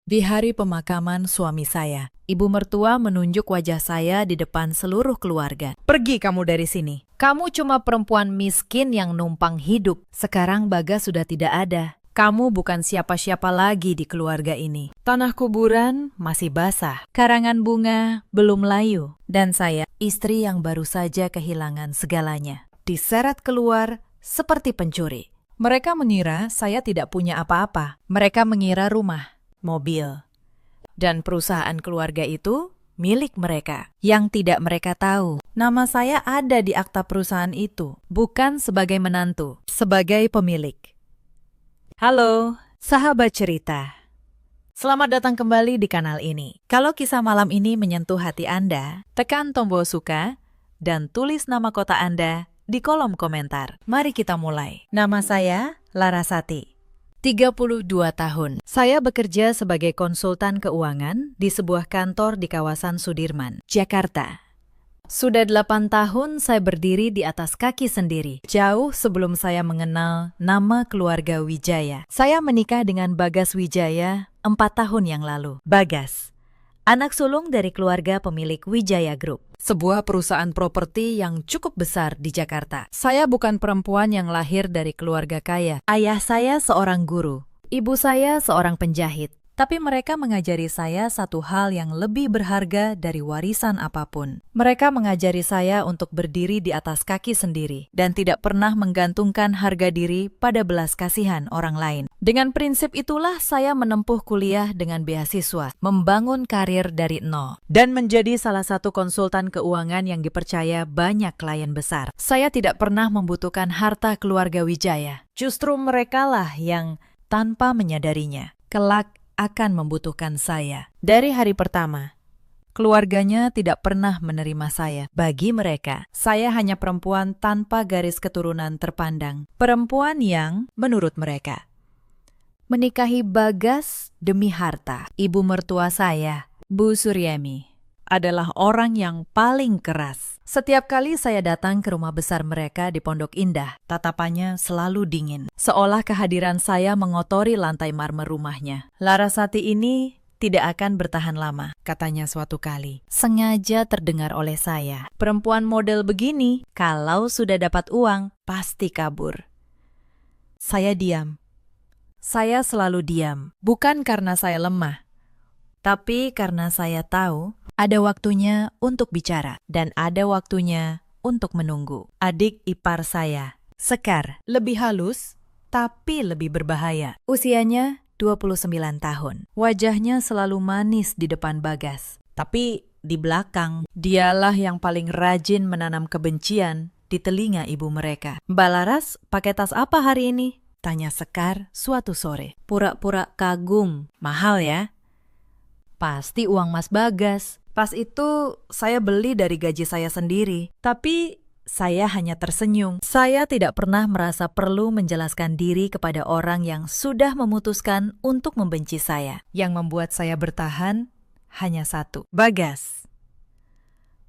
Di hari pemakaman suami saya, ibu mertua menunjuk wajah saya di depan seluruh keluarga. Pergi kamu dari sini. Kamu cuma perempuan miskin yang numpang hidup. Sekarang Bagas sudah tidak ada. Kamu bukan siapa-siapa lagi di keluarga ini. Tanah kuburan masih basah. Karangan bunga belum layu. Dan saya, istri yang baru saja kehilangan segalanya, diseret keluar seperti pencuri. Mereka mengira saya tidak punya apa-apa. Mereka mengira rumah, mobil, dan perusahaan keluarga itu milik mereka. Yang tidak mereka tahu, nama saya ada di akta perusahaan itu, bukan sebagai menantu, sebagai pemilik. Halo, sahabat cerita. Selamat datang kembali di kanal ini. Kalau kisah malam ini menyentuh hati Anda, tekan tombol suka dan tulis nama kota Anda di kolom komentar. Mari kita mulai. Nama saya Larasati. 32 tahun. Saya bekerja sebagai konsultan keuangan di sebuah kantor di kawasan Sudirman, Jakarta. Sudah 8 tahun saya berdiri di atas kaki sendiri, jauh sebelum saya mengenal nama keluarga Wijaya. Saya menikah dengan Bagas Wijaya 4 tahun yang lalu. Bagas, anak sulung dari keluarga pemilik Wijaya Group, sebuah perusahaan properti yang cukup besar di Jakarta. Saya bukan perempuan yang lahir dari keluarga kaya. Ayah saya seorang guru, ibu saya seorang penjahit. Tapi mereka mengajari saya satu hal yang lebih berharga dari warisan apapun. Mereka mengajari saya untuk berdiri di atas kaki sendiri dan tidak pernah menggantungkan harga diri pada belas kasihan orang lain. Dengan prinsip itulah saya menempuh kuliah dengan beasiswa, membangun karir dari nol, dan menjadi salah satu konsultan keuangan yang dipercaya banyak klien besar. Saya tidak pernah membutuhkan harta keluarga Wijaya. Justru merekalah yang tanpa menyadarinya kelak akan membutuhkan saya. Dari hari pertama, keluarganya tidak pernah menerima saya. Bagi mereka, saya hanya perempuan tanpa garis keturunan terpandang. Perempuan yang, menurut mereka, menikahi Bagas demi harta. Ibu mertua saya, Bu Suryami, adalah orang yang paling keras. Setiap kali saya datang ke rumah besar mereka di Pondok Indah, tatapannya selalu dingin, seolah kehadiran saya mengotori lantai marmer rumahnya. Larasati ini tidak akan bertahan lama, katanya suatu kali. Sengaja terdengar oleh saya. Perempuan model begini, kalau sudah dapat uang, pasti kabur. Saya diam. Saya selalu diam, bukan karena saya lemah, tapi karena saya tahu ada waktunya untuk bicara dan ada waktunya untuk menunggu. Adik ipar saya, Sekar, lebih halus tapi lebih berbahaya. Usianya 29 tahun. Wajahnya selalu manis di depan Bagas, tapi di belakang dialah yang paling rajin menanam kebencian di telinga ibu mereka. Mbak Laras, pakai tas apa hari ini? Tanya Sekar suatu sore. Pura-pura kagum. Mahal ya? Pasti uang Mas Bagas. Pas itu saya beli dari gaji saya sendiri, tapi saya hanya tersenyum. Saya tidak pernah merasa perlu menjelaskan diri kepada orang yang sudah memutuskan untuk membenci saya. Yang membuat saya bertahan hanya satu, Bagas.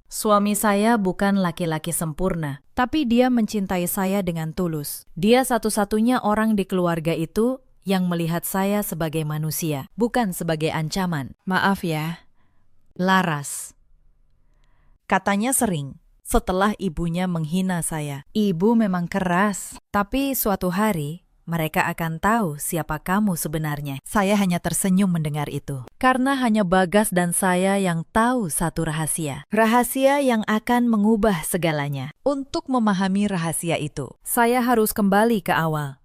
Suami saya bukan laki-laki sempurna, tapi dia mencintai saya dengan tulus. Dia satu-satunya orang di keluarga itu yang melihat saya sebagai manusia, bukan sebagai ancaman. Maaf ya, Laras, katanya sering setelah ibunya menghina saya. Ibu memang keras, tapi suatu hari mereka akan tahu siapa kamu sebenarnya. Saya hanya tersenyum mendengar itu, karena hanya Bagas dan saya yang tahu satu rahasia. Rahasia yang akan mengubah segalanya. Untuk memahami rahasia itu, saya harus kembali ke awal.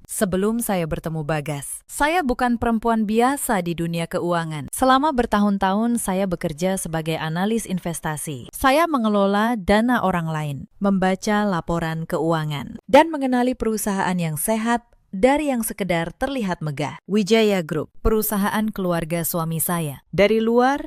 Sebelum saya bertemu Bagas, saya bukan perempuan biasa di dunia keuangan. Selama bertahun-tahun saya bekerja sebagai analis investasi. Saya mengelola dana orang lain, membaca laporan keuangan, dan mengenali perusahaan yang sehat dari yang sekedar terlihat megah. Wijaya Group, perusahaan keluarga suami saya. Dari luar,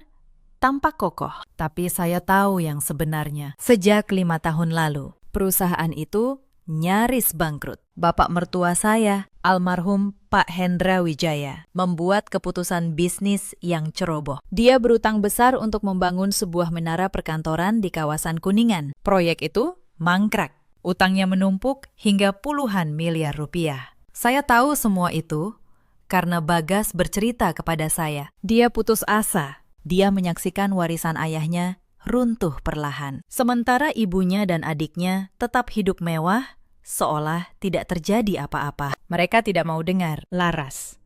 tampak kokoh, tapi saya tahu yang sebenarnya. Sejak 5 tahun lalu, perusahaan itu nyaris bangkrut. Bapak mertua saya, almarhum Pak Hendra Wijaya, membuat keputusan bisnis yang ceroboh. Dia berutang besar untuk membangun sebuah menara perkantoran di kawasan Kuningan. Proyek itu mangkrak. Utangnya menumpuk hingga puluhan miliar rupiah. Saya tahu semua itu karena Bagas bercerita kepada saya. Dia putus asa. Dia menyaksikan warisan ayahnya runtuh perlahan. Sementara ibunya dan adiknya tetap hidup mewah, seolah tidak terjadi apa-apa. Mereka tidak mau dengar, Laras.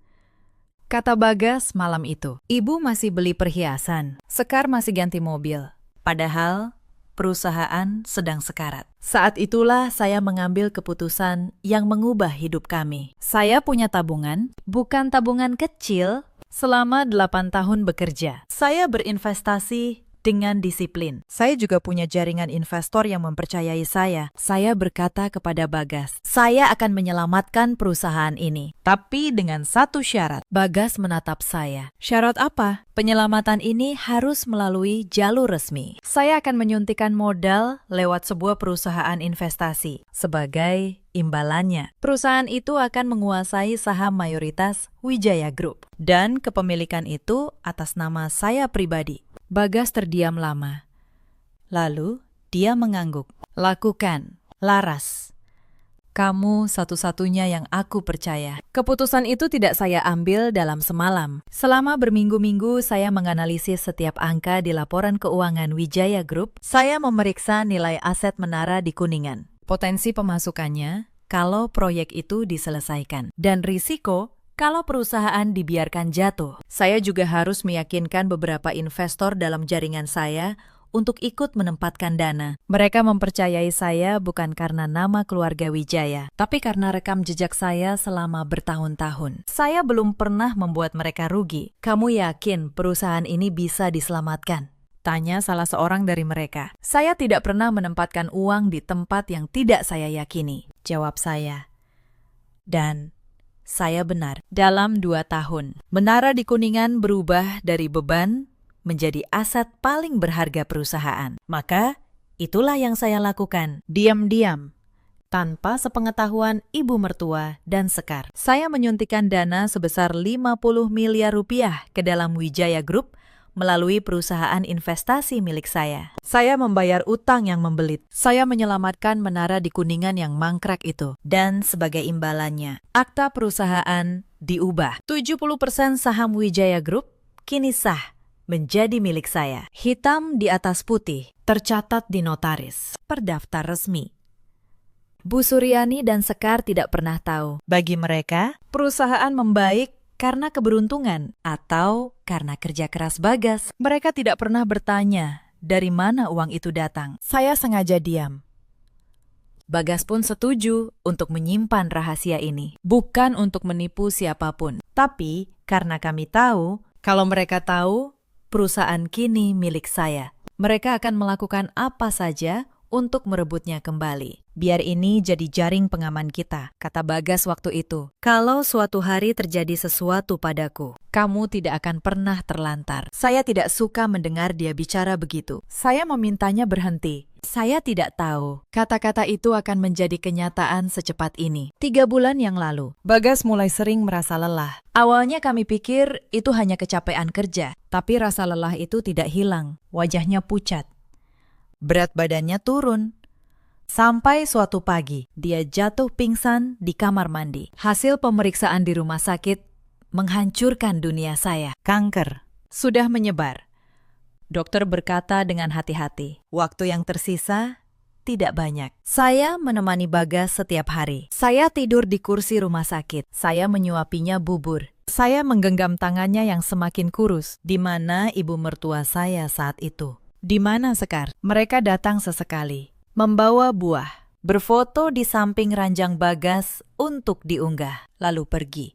Kata Bagas malam itu, ibu masih beli perhiasan, Sekar masih ganti mobil. Padahal perusahaan sedang sekarat. Saat itulah saya mengambil keputusan yang mengubah hidup kami. Saya punya tabungan, bukan tabungan kecil, selama 8 tahun bekerja. Saya berinvestasi dengan disiplin. Saya juga punya jaringan investor yang mempercayai saya. Saya berkata kepada Bagas, saya akan menyelamatkan perusahaan ini. Tapi dengan satu syarat. Bagas menatap saya. Syarat apa? Penyelamatan ini harus melalui jalur resmi. Saya akan menyuntikkan modal lewat sebuah perusahaan investasi. Sebagai imbalannya, perusahaan itu akan menguasai saham mayoritas Wijaya Group. Dan kepemilikan itu atas nama saya pribadi. Bagas terdiam lama. Lalu dia mengangguk. Lakukan, Laras. Kamu satu-satunya yang aku percaya. Keputusan itu tidak saya ambil dalam semalam. Selama berminggu-minggu saya menganalisis setiap angka di laporan keuangan Wijaya Group. Saya memeriksa nilai aset menara di Kuningan. Potensi pemasukannya kalau proyek itu diselesaikan. Dan risiko kalau perusahaan dibiarkan jatuh. Saya juga harus meyakinkan beberapa investor dalam jaringan saya untuk ikut menempatkan dana. Mereka mempercayai saya bukan karena nama keluarga Wijaya, tapi karena rekam jejak saya selama bertahun-tahun. Saya belum pernah membuat mereka rugi. Kamu yakin perusahaan ini bisa diselamatkan? Tanya salah seorang dari mereka. Saya tidak pernah menempatkan uang di tempat yang tidak saya yakini. Jawab saya. Dan saya benar. Dalam 2 tahun, menara di Kuningan berubah dari beban menjadi aset paling berharga perusahaan. Maka, itulah yang saya lakukan. Diam-diam, tanpa sepengetahuan ibu mertua dan Sekar. Saya menyuntikkan dana sebesar 50 miliar rupiah ke dalam Wijaya Group melalui perusahaan investasi milik saya. Saya membayar utang yang membelit. Saya menyelamatkan menara di Kuningan yang mangkrak itu. Dan sebagai imbalannya, akta perusahaan diubah. 70% saham Wijaya Group kini sah menjadi milik saya. Hitam di atas putih, tercatat di notaris, terdaftar resmi. Bu Suryani dan Sekar tidak pernah tahu. Bagi mereka, perusahaan membaik karena keberuntungan atau karena kerja keras Bagas. Mereka tidak pernah bertanya dari mana uang itu datang. Saya sengaja diam. Bagas pun setuju untuk menyimpan rahasia ini. Bukan untuk menipu siapapun. Tapi karena kami tahu, kalau mereka tahu, perusahaan kini milik saya. Mereka akan melakukan apa saja untuk merebutnya kembali. Biar ini jadi jaring pengaman kita, kata Bagas waktu itu. Kalau suatu hari terjadi sesuatu padaku, kamu tidak akan pernah terlantar. Saya tidak suka mendengar dia bicara begitu. Saya memintanya berhenti. Saya tidak tahu kata-kata itu akan menjadi kenyataan secepat ini. 3 bulan yang lalu, Bagas mulai sering merasa lelah. Awalnya kami pikir itu hanya kecapean kerja, tapi rasa lelah itu tidak hilang. Wajahnya pucat. Berat badannya turun. Sampai suatu pagi, dia jatuh pingsan di kamar mandi. Hasil pemeriksaan di rumah sakit menghancurkan dunia saya. Kanker sudah menyebar. Dokter berkata dengan hati-hati, waktu yang tersisa tidak banyak. Saya menemani Bagas setiap hari. Saya tidur di kursi rumah sakit. Saya menyuapinya bubur. Saya menggenggam tangannya yang semakin kurus. Di mana ibu mertua saya saat itu? Di mana Sekar? Mereka datang sesekali, membawa buah, berfoto di samping ranjang Bagas untuk diunggah, lalu pergi.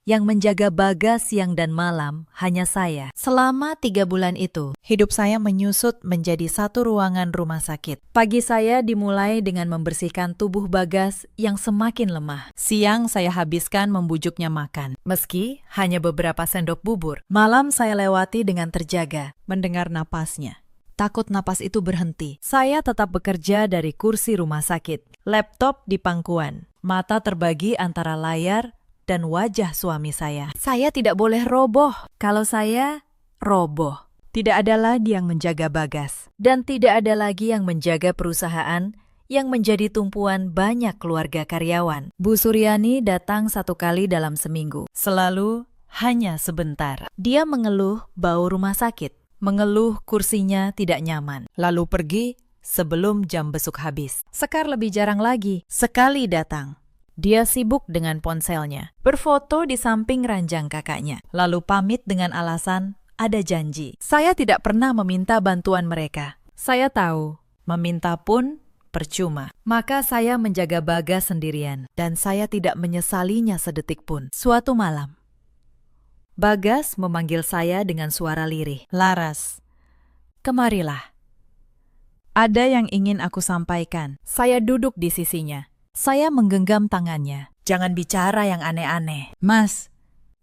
Yang menjaga Bagas siang dan malam hanya saya. Selama 3 bulan itu, hidup saya menyusut menjadi satu ruangan rumah sakit. Pagi saya dimulai dengan membersihkan tubuh Bagas yang semakin lemah. Siang saya habiskan membujuknya makan, meski hanya beberapa sendok bubur. Malam saya lewati dengan terjaga, mendengar napasnya. Takut napas itu berhenti. Saya tetap bekerja dari kursi rumah sakit. Laptop di pangkuan. Mata terbagi antara layar dan wajah suami saya. Saya tidak boleh roboh. Kalau saya roboh, tidak ada lagi yang menjaga Bagas. Dan tidak ada lagi yang menjaga perusahaan yang menjadi tumpuan banyak keluarga karyawan. Bu Suryani datang 1 kali dalam seminggu, selalu hanya sebentar. Dia mengeluh bau rumah sakit, mengeluh kursinya tidak nyaman, lalu pergi sebelum jam besuk habis. Sekar lebih jarang lagi, sekali datang. Dia sibuk dengan ponselnya, berfoto di samping ranjang kakaknya, lalu pamit dengan alasan ada janji. Saya tidak pernah meminta bantuan mereka. Saya tahu, meminta pun percuma. Maka saya menjaga Bagas sendirian, dan saya tidak menyesalinya sedetik pun. Suatu malam, Bagas memanggil saya dengan suara lirih. "Laras, kemarilah. Ada yang ingin aku sampaikan." Saya duduk di sisinya. Saya menggenggam tangannya. "Jangan bicara yang aneh-aneh." "Mas,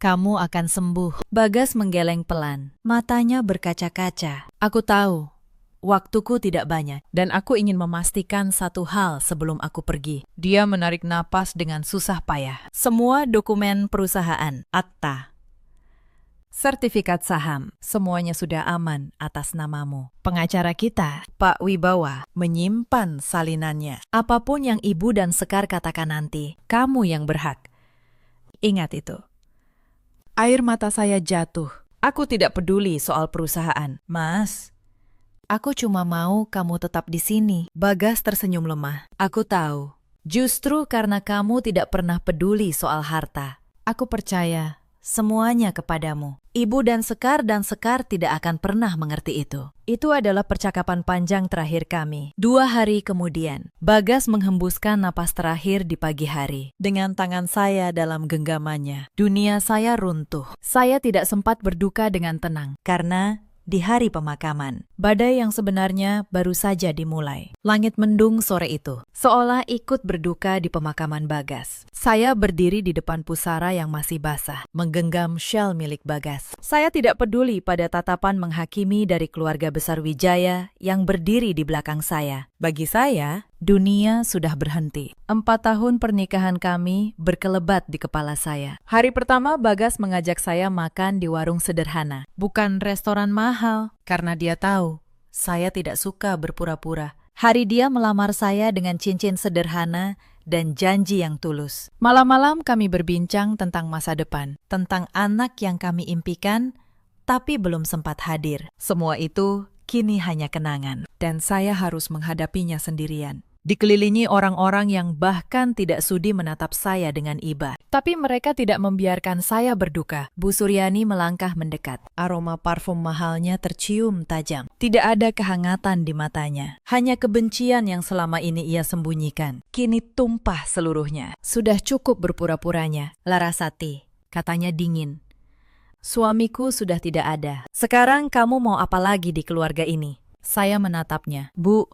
kamu akan sembuh." Bagas menggeleng pelan. Matanya berkaca-kaca. "Aku tahu, waktuku tidak banyak, dan aku ingin memastikan satu hal sebelum aku pergi." Dia menarik napas dengan susah payah. "Semua dokumen perusahaan, akta, sertifikat saham, semuanya sudah aman atas namamu. Pengacara kita, Pak Wibawa, menyimpan salinannya. Apapun yang Ibu dan Sekar katakan nanti, kamu yang berhak. Ingat itu." Air mata saya jatuh. Aku tidak peduli soal perusahaan. "Mas, aku cuma mau kamu tetap di sini." Bagas tersenyum lemah. "Aku tahu. Justru karena kamu tidak pernah peduli soal harta, aku percaya semuanya kepadamu. Ibu dan Sekar tidak akan pernah mengerti itu." Itu adalah percakapan panjang terakhir kami. 2 hari kemudian, Bagas menghembuskan napas terakhir di pagi hari. Dengan tangan saya dalam genggamannya, dunia saya runtuh. Saya tidak sempat berduka dengan tenang, karena di hari pemakaman, badai yang sebenarnya baru saja dimulai. Langit mendung sore itu, seolah ikut berduka di pemakaman Bagas. Saya berdiri di depan pusara yang masih basah, menggenggam syal milik Bagas. Saya tidak peduli pada tatapan menghakimi dari keluarga besar Wijaya yang berdiri di belakang saya. Bagi saya, dunia sudah berhenti. 4 tahun pernikahan kami berkelebat di kepala saya. Hari pertama Bagas mengajak saya makan di warung sederhana, bukan restoran mahal, karena dia tahu saya tidak suka berpura-pura. Hari dia melamar saya dengan cincin sederhana dan janji yang tulus. Malam-malam kami berbincang tentang masa depan, tentang anak yang kami impikan, tapi belum sempat hadir. Semua itu kini hanya kenangan, dan saya harus menghadapinya sendirian. Dikelilingi orang-orang yang bahkan tidak sudi menatap saya dengan iba. Tapi mereka tidak membiarkan saya berduka. Bu Suryani melangkah mendekat. Aroma parfum mahalnya tercium tajam. Tidak ada kehangatan di matanya. Hanya kebencian yang selama ini ia sembunyikan. Kini tumpah seluruhnya. "Sudah cukup berpura-puranya, Larasati," katanya dingin. "Suamiku sudah tidak ada. Sekarang kamu mau apa lagi di keluarga ini?" Saya menatapnya. "Bu,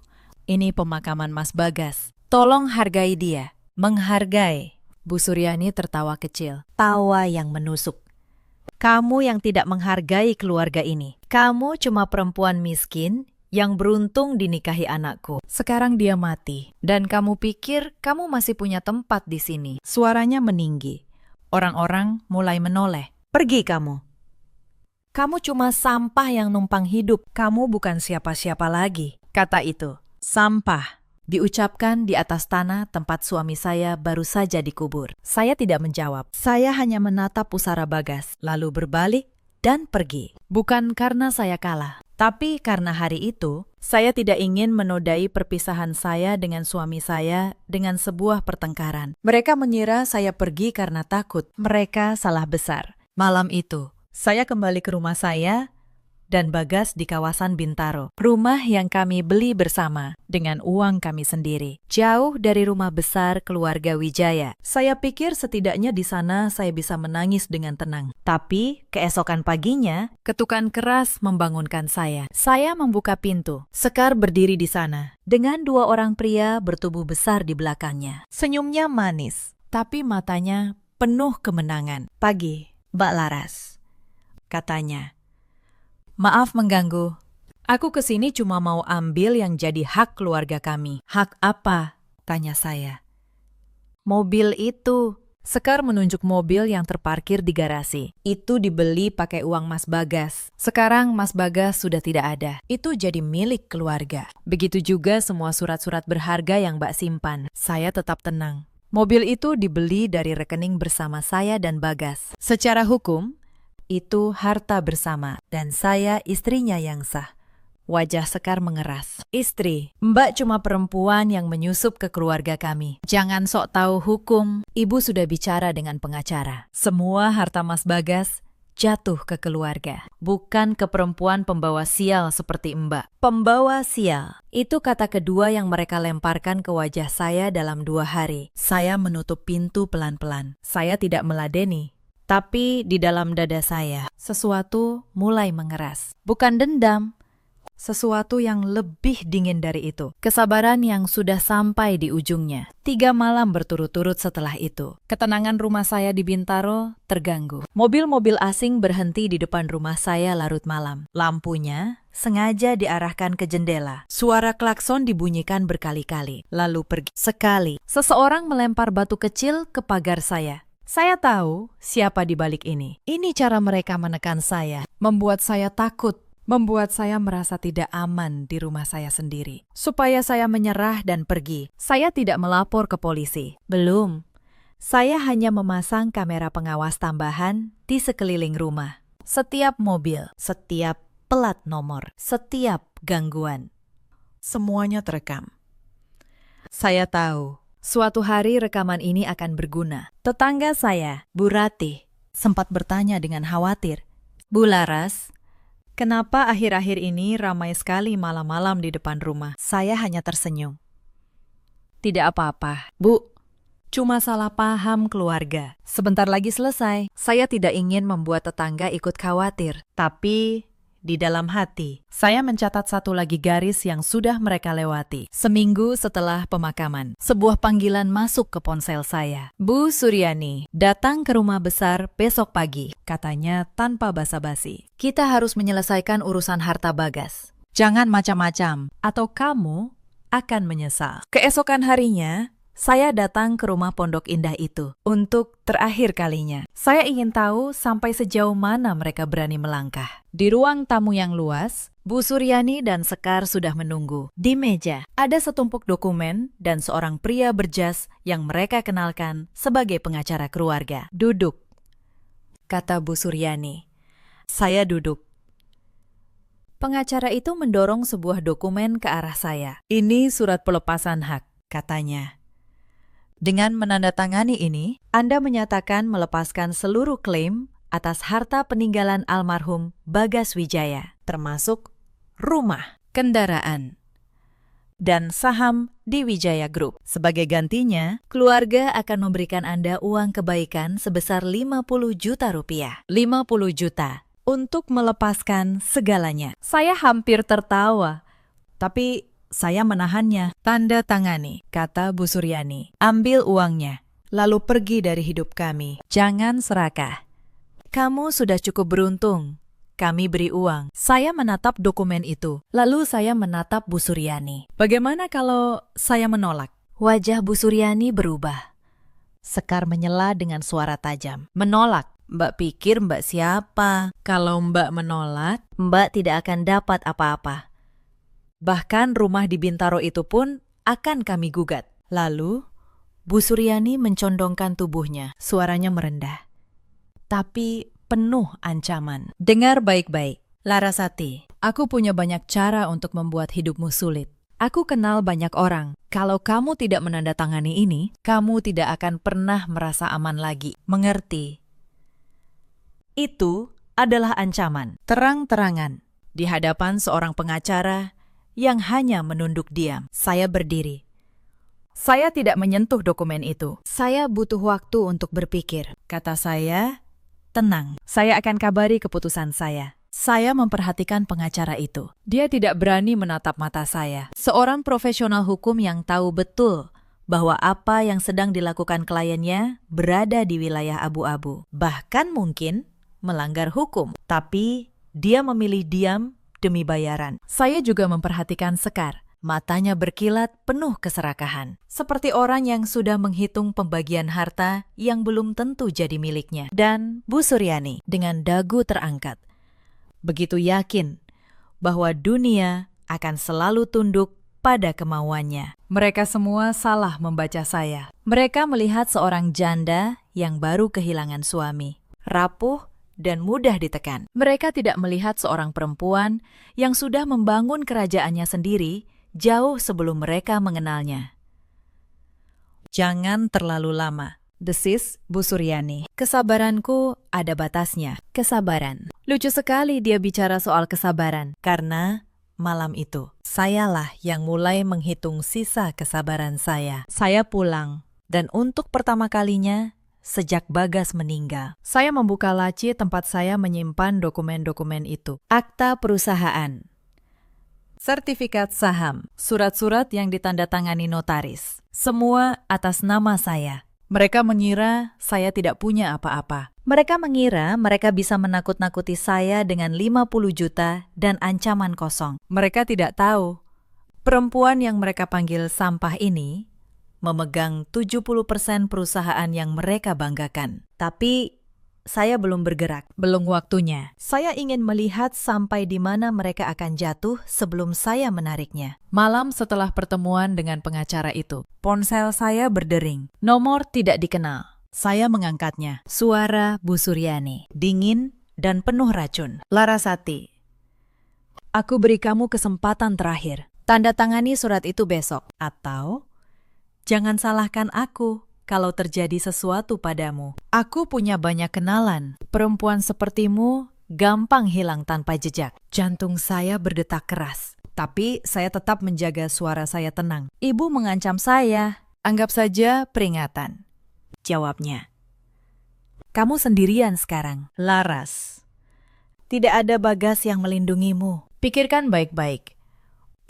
ini pemakaman Mas Bagas. Tolong hargai dia." "Menghargai?" Bu Suryani tertawa kecil. Tawa yang menusuk. "Kamu yang tidak menghargai keluarga ini. Kamu cuma perempuan miskin yang beruntung dinikahi anakku. Sekarang dia mati. Dan kamu pikir kamu masih punya tempat di sini." Suaranya meninggi. Orang-orang mulai menoleh. "Pergi kamu. Kamu cuma sampah yang numpang hidup. Kamu bukan siapa-siapa lagi." Kata itu, sampah, diucapkan di atas tanah tempat suami saya baru saja dikubur. Saya tidak menjawab. Saya hanya menatap pusara Bagas, lalu berbalik dan pergi. Bukan karena saya kalah, tapi karena hari itu, saya tidak ingin menodai perpisahan saya dengan suami saya dengan sebuah pertengkaran. Mereka mengira saya pergi karena takut. Mereka salah besar. Malam itu, saya kembali ke rumah saya dan Bagas di kawasan Bintaro. Rumah yang kami beli bersama dengan uang kami sendiri. Jauh dari rumah besar keluarga Wijaya. Saya pikir setidaknya di sana saya bisa menangis dengan tenang. Tapi keesokan paginya, ketukan keras membangunkan saya. Saya membuka pintu. Sekar berdiri di sana dengan 2 orang pria bertubuh besar di belakangnya. Senyumnya manis, tapi matanya penuh kemenangan. "Pagi, Mbak Laras," katanya. "Maaf mengganggu. Aku kesini cuma mau ambil yang jadi hak keluarga kami." "Hak apa?" tanya saya. "Mobil itu," Sekar menunjuk mobil yang terparkir di garasi. Itu dibeli pakai uang Mas Bagas. Sekarang Mas Bagas sudah tidak ada. Itu jadi milik keluarga. Begitu juga semua surat-surat berharga yang Mbak simpan. Saya tetap tenang. Mobil itu dibeli dari rekening bersama saya dan Bagas. Secara hukum, itu harta bersama. Dan saya istrinya yang sah. Wajah Sekar mengeras. Istri, Mbak cuma perempuan yang menyusup ke keluarga kami. Jangan sok tahu hukum. Ibu sudah bicara dengan pengacara. Semua harta Mas Bagas jatuh ke keluarga. Bukan ke perempuan pembawa sial seperti Mbak. Pembawa sial. Itu kata kedua yang mereka lemparkan ke wajah saya dalam 2 hari. Saya menutup pintu pelan-pelan. Saya tidak meladeni. Tapi di dalam dada saya, sesuatu mulai mengeras. Bukan dendam. Sesuatu yang lebih dingin dari itu. Kesabaran yang sudah sampai di ujungnya. 3 malam berturut-turut setelah itu. Ketenangan rumah saya di Bintaro terganggu. Mobil-mobil asing berhenti di depan rumah saya larut malam. Lampunya sengaja diarahkan ke jendela. Suara klakson dibunyikan berkali-kali. Lalu pergi. Sekali, seseorang melempar batu kecil ke pagar saya. Saya tahu siapa di balik ini. Ini cara mereka menekan saya. Membuat saya takut. Membuat saya merasa tidak aman di rumah saya sendiri. Supaya saya menyerah dan pergi. Saya tidak melapor ke polisi. Belum. Saya hanya memasang kamera pengawas tambahan di sekeliling rumah. Setiap mobil, setiap plat nomor, setiap gangguan. Semuanya terekam. Saya tahu, suatu hari rekaman ini akan berguna. Tetangga saya, Bu Ratih, sempat bertanya dengan khawatir. Bu Laras, kenapa akhir-akhir ini ramai sekali malam-malam di depan rumah? Saya hanya tersenyum. Tidak apa-apa, Bu. Cuma salah paham keluarga. Sebentar lagi selesai. Saya tidak ingin membuat tetangga ikut khawatir. Tapi di dalam hati, saya mencatat satu lagi garis yang sudah mereka lewati. Seminggu setelah pemakaman, sebuah panggilan masuk ke ponsel saya. Bu Suryani, datang ke rumah besar besok pagi, katanya tanpa basa-basi. Kita harus menyelesaikan urusan harta Bagas. Jangan macam-macam, atau kamu akan menyesal. Keesokan harinya, saya datang ke rumah Pondok Indah itu untuk terakhir kalinya. Saya ingin tahu sampai sejauh mana mereka berani melangkah. Di ruang tamu yang luas, Bu Suryani dan Sekar sudah menunggu. Di meja, ada setumpuk dokumen dan seorang pria berjas yang mereka kenalkan sebagai pengacara keluarga. Duduk, kata Bu Suryani. Saya duduk. Pengacara itu mendorong sebuah dokumen ke arah saya. Ini surat pelepasan hak, katanya. Dengan menandatangani ini, Anda menyatakan melepaskan seluruh klaim atas harta peninggalan almarhum Bagas Wijaya, termasuk rumah, kendaraan, dan saham di Wijaya Group. Sebagai gantinya, keluarga akan memberikan Anda uang kebaikan sebesar 50 juta rupiah. 50 juta untuk melepaskan segalanya. Saya hampir tertawa, tapi saya menahannya. Tanda tangani, kata Bu Suryani. Ambil uangnya, lalu pergi dari hidup kami. Jangan serakah. Kamu sudah cukup beruntung. Kami beri uang. Saya menatap dokumen itu. Lalu saya menatap Bu Suryani. Bagaimana kalau saya menolak? Wajah Bu Suryani berubah. Sekar menyela dengan suara tajam. Menolak? Mbak pikir Mbak siapa? Kalau Mbak menolak, Mbak tidak akan dapat apa-apa. Bahkan rumah di Bintaro itu pun akan kami gugat. Lalu, Bu Suryani mencondongkan tubuhnya. Suaranya merendah, tapi penuh ancaman. Dengar baik-baik, Larasati. Aku punya banyak cara untuk membuat hidupmu sulit. Aku kenal banyak orang. Kalau kamu tidak menandatangani ini, kamu tidak akan pernah merasa aman lagi. Mengerti? Itu adalah ancaman. Terang-terangan. Di hadapan seorang pengacara yang hanya menunduk diam. Saya berdiri. Saya tidak menyentuh dokumen itu. Saya butuh waktu untuk berpikir. Kata saya, tenang. Saya akan kabari keputusan saya. Saya memperhatikan pengacara itu. Dia tidak berani menatap mata saya. Seorang profesional hukum yang tahu betul bahwa apa yang sedang dilakukan kliennya berada di wilayah abu-abu. Bahkan mungkin melanggar hukum. Tapi dia memilih diam demi bayaran. Saya juga memperhatikan Sekar. Matanya berkilat penuh keserakahan, seperti orang yang sudah menghitung pembagian harta yang belum tentu jadi miliknya. Dan Bu Suryani dengan dagu terangkat, begitu yakin bahwa dunia akan selalu tunduk pada kemauannya. Mereka semua salah membaca saya. Mereka melihat seorang janda yang baru kehilangan suami, rapuh dan mudah ditekan. Mereka tidak melihat seorang perempuan yang sudah membangun kerajaannya sendiri jauh sebelum mereka mengenalnya. Jangan terlalu lama, desis Bu Suryani. Kesabaranku ada batasnya. Kesabaran. Lucu sekali dia bicara soal kesabaran, karena malam itu, sayalah yang mulai menghitung sisa kesabaran saya. Saya pulang, dan untuk pertama kalinya, sejak Bagas meninggal, saya membuka laci tempat saya menyimpan dokumen-dokumen itu. Akta perusahaan, sertifikat saham, surat-surat yang ditandatangani notaris. Semua atas nama saya. Mereka mengira saya tidak punya apa-apa. Mereka mengira mereka bisa menakut-nakuti saya dengan 50 juta dan ancaman kosong. Mereka tidak tahu, perempuan yang mereka panggil sampah ini memegang 70% perusahaan yang mereka banggakan. Tapi saya belum bergerak, belum waktunya. Saya ingin melihat sampai di mana mereka akan jatuh sebelum saya menariknya. Malam setelah pertemuan dengan pengacara itu, ponsel saya berdering. Nomor tidak dikenal. Saya mengangkatnya. Suara Bu Suryani, dingin dan penuh racun. Larasati, aku beri kamu kesempatan terakhir. Tanda tangani surat itu besok. Atau, jangan salahkan aku kalau terjadi sesuatu padamu. Aku punya banyak kenalan. Perempuan sepertimu gampang hilang tanpa jejak. Jantung saya berdetak keras. Tapi saya tetap menjaga suara saya tenang. Ibu mengancam saya. Anggap saja peringatan. Jawabnya. Kamu sendirian sekarang, Laras. Tidak ada Bagas yang melindungimu. Pikirkan baik-baik.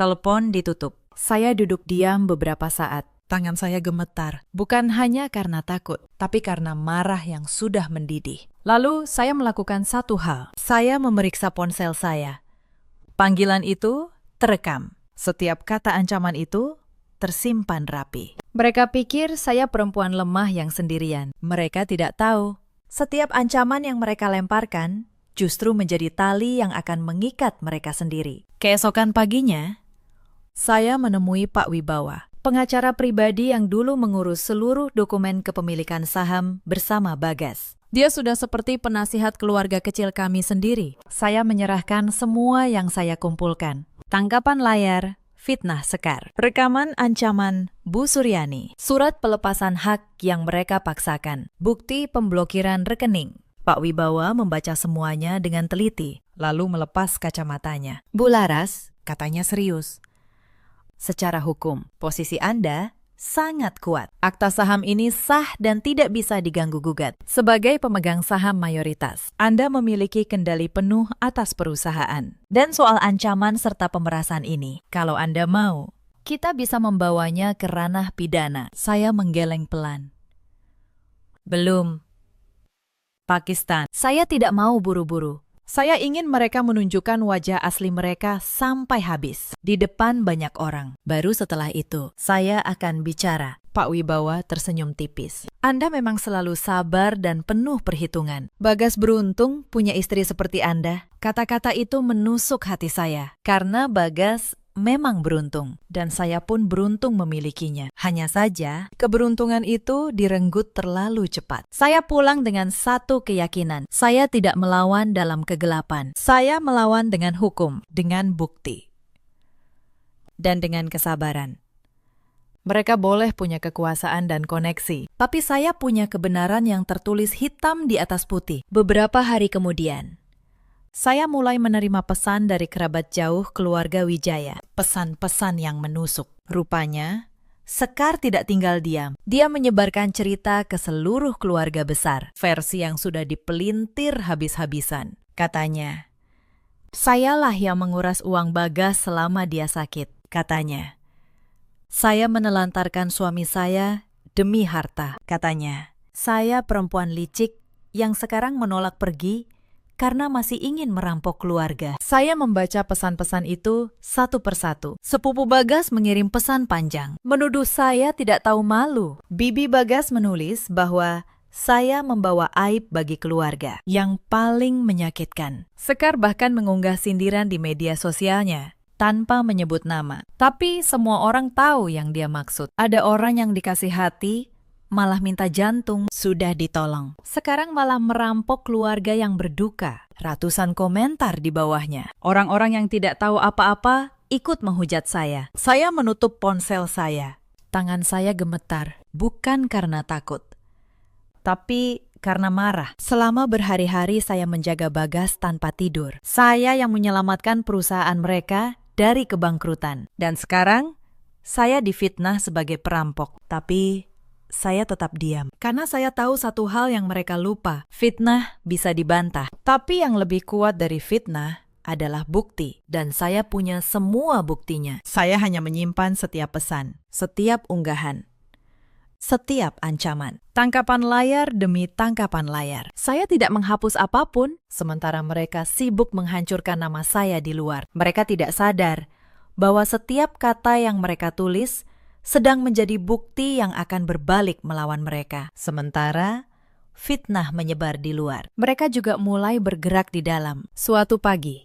Telepon ditutup. Saya duduk diam beberapa saat. Tangan saya gemetar, bukan hanya karena takut, tapi karena marah yang sudah mendidih. Lalu saya melakukan satu hal. Saya memeriksa ponsel saya. Panggilan itu terekam. Setiap kata ancaman itu tersimpan rapi. Mereka pikir saya perempuan lemah yang sendirian. Mereka tidak tahu, setiap ancaman yang mereka lemparkan justru menjadi tali yang akan mengikat mereka sendiri. Keesokan paginya, saya menemui Pak Wibawa, pengacara pribadi yang dulu mengurus seluruh dokumen kepemilikan saham bersama Bagas. Dia sudah seperti penasihat keluarga kecil kami sendiri. Saya menyerahkan semua yang saya kumpulkan. Tangkapan layar, fitnah Sekar, rekaman ancaman Bu Suryani, surat pelepasan hak yang mereka paksakan, bukti pemblokiran rekening. Pak Wibawa membaca semuanya dengan teliti, lalu melepas kacamatanya. Bu Laras, katanya serius. Secara hukum, posisi Anda sangat kuat. Akta saham ini sah dan tidak bisa diganggu-gugat. Sebagai pemegang saham mayoritas, Anda memiliki kendali penuh atas perusahaan. Dan soal ancaman serta pemerasan ini, kalau Anda mau, kita bisa membawanya ke ranah pidana. Saya menggeleng pelan. Belum. Pakistan. Saya tidak mau buru-buru. Saya ingin mereka menunjukkan wajah asli mereka sampai habis, di depan banyak orang. Baru setelah itu, saya akan bicara. Pak Wibawa tersenyum tipis. Anda memang selalu sabar dan penuh perhitungan. Bagas beruntung punya istri seperti Anda. Kata-kata itu menusuk hati saya, karena Bagas memang beruntung, dan saya pun beruntung memilikinya. Hanya saja, keberuntungan itu direnggut terlalu cepat. Saya pulang dengan satu keyakinan. Saya tidak melawan dalam kegelapan. Saya melawan dengan hukum, dengan bukti, dan dengan kesabaran. Mereka boleh punya kekuasaan dan koneksi, tapi saya punya kebenaran yang tertulis hitam di atas putih. Beberapa hari kemudian, saya mulai menerima pesan dari kerabat jauh keluarga Wijaya. Pesan-pesan yang menusuk. Rupanya, Sekar tidak tinggal diam. Dia menyebarkan cerita ke seluruh keluarga besar. Versi yang sudah dipelintir habis-habisan. Katanya, sayalah yang menguras uang Bagas selama dia sakit. Katanya, saya menelantarkan suami saya demi harta. Katanya, saya perempuan licik yang sekarang menolak pergi karena masih ingin merampok keluarga. Saya membaca pesan-pesan itu satu persatu. Sepupu Bagas mengirim pesan panjang, menuduh saya tidak tahu malu. Bibi Bagas menulis bahwa saya membawa aib bagi keluarga yang paling menyakitkan. Sekar bahkan mengunggah sindiran di media sosialnya tanpa menyebut nama. Tapi semua orang tahu yang dia maksud. Ada orang yang dikasih hati, malah minta jantung, sudah ditolong. Sekarang malah merampok keluarga yang berduka. Ratusan komentar di bawahnya. Orang-orang yang tidak tahu apa-apa ikut menghujat saya. Saya menutup ponsel saya. Tangan saya gemetar, bukan karena takut, tapi karena marah. Selama berhari-hari saya menjaga Bagas tanpa tidur. Saya yang menyelamatkan perusahaan mereka dari kebangkrutan. Dan sekarang, saya difitnah sebagai perampok. Tapi saya tetap diam. Karena saya tahu satu hal yang mereka lupa. Fitnah bisa dibantah. Tapi yang lebih kuat dari fitnah adalah bukti. Dan saya punya semua buktinya. Saya hanya menyimpan setiap pesan, setiap unggahan, setiap ancaman. Tangkapan layar demi tangkapan layar. Saya tidak menghapus apapun, sementara mereka sibuk menghancurkan nama saya di luar. Mereka tidak sadar bahwa setiap kata yang mereka tulis sedang menjadi bukti yang akan berbalik melawan mereka. Sementara fitnah menyebar di luar. Mereka juga mulai bergerak di dalam. Suatu pagi,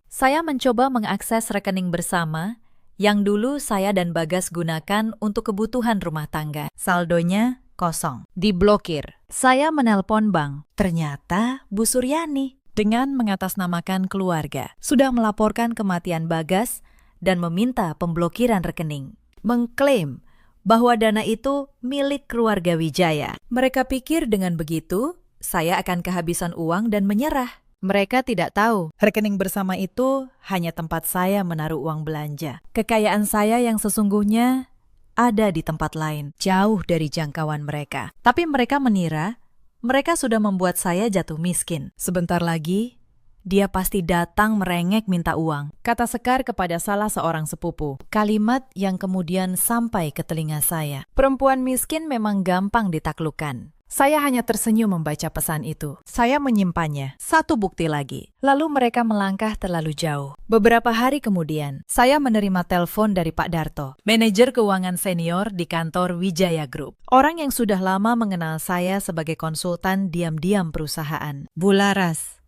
saya mencoba mengakses rekening bersama yang dulu saya dan Bagas gunakan untuk kebutuhan rumah tangga. Saldonya kosong, diblokir. Saya menelpon bank. Ternyata Bu Suryani dengan mengatasnamakan keluarga sudah melaporkan kematian Bagas dan meminta pemblokiran rekening. Mengklaim bahwa dana itu milik keluarga Wijaya. Mereka pikir dengan begitu, saya akan kehabisan uang dan menyerah. Mereka tidak tahu, rekening bersama itu hanya tempat saya menaruh uang belanja. Kekayaan saya yang sesungguhnya ada di tempat lain, jauh dari jangkauan mereka. Tapi mereka mengira, mereka sudah membuat saya jatuh miskin. Sebentar lagi, dia pasti datang merengek minta uang, kata Sekar kepada salah seorang sepupu. Kalimat yang kemudian sampai ke telinga saya. Perempuan miskin memang gampang ditaklukkan. Saya hanya tersenyum membaca pesan itu. Saya menyimpannya. Satu bukti lagi. Lalu mereka melangkah terlalu jauh. Beberapa hari kemudian, saya menerima telepon dari Pak Darto, manajer keuangan senior di kantor Wijaya Group. Orang yang sudah lama mengenal saya sebagai konsultan diam-diam perusahaan. Bu Laras,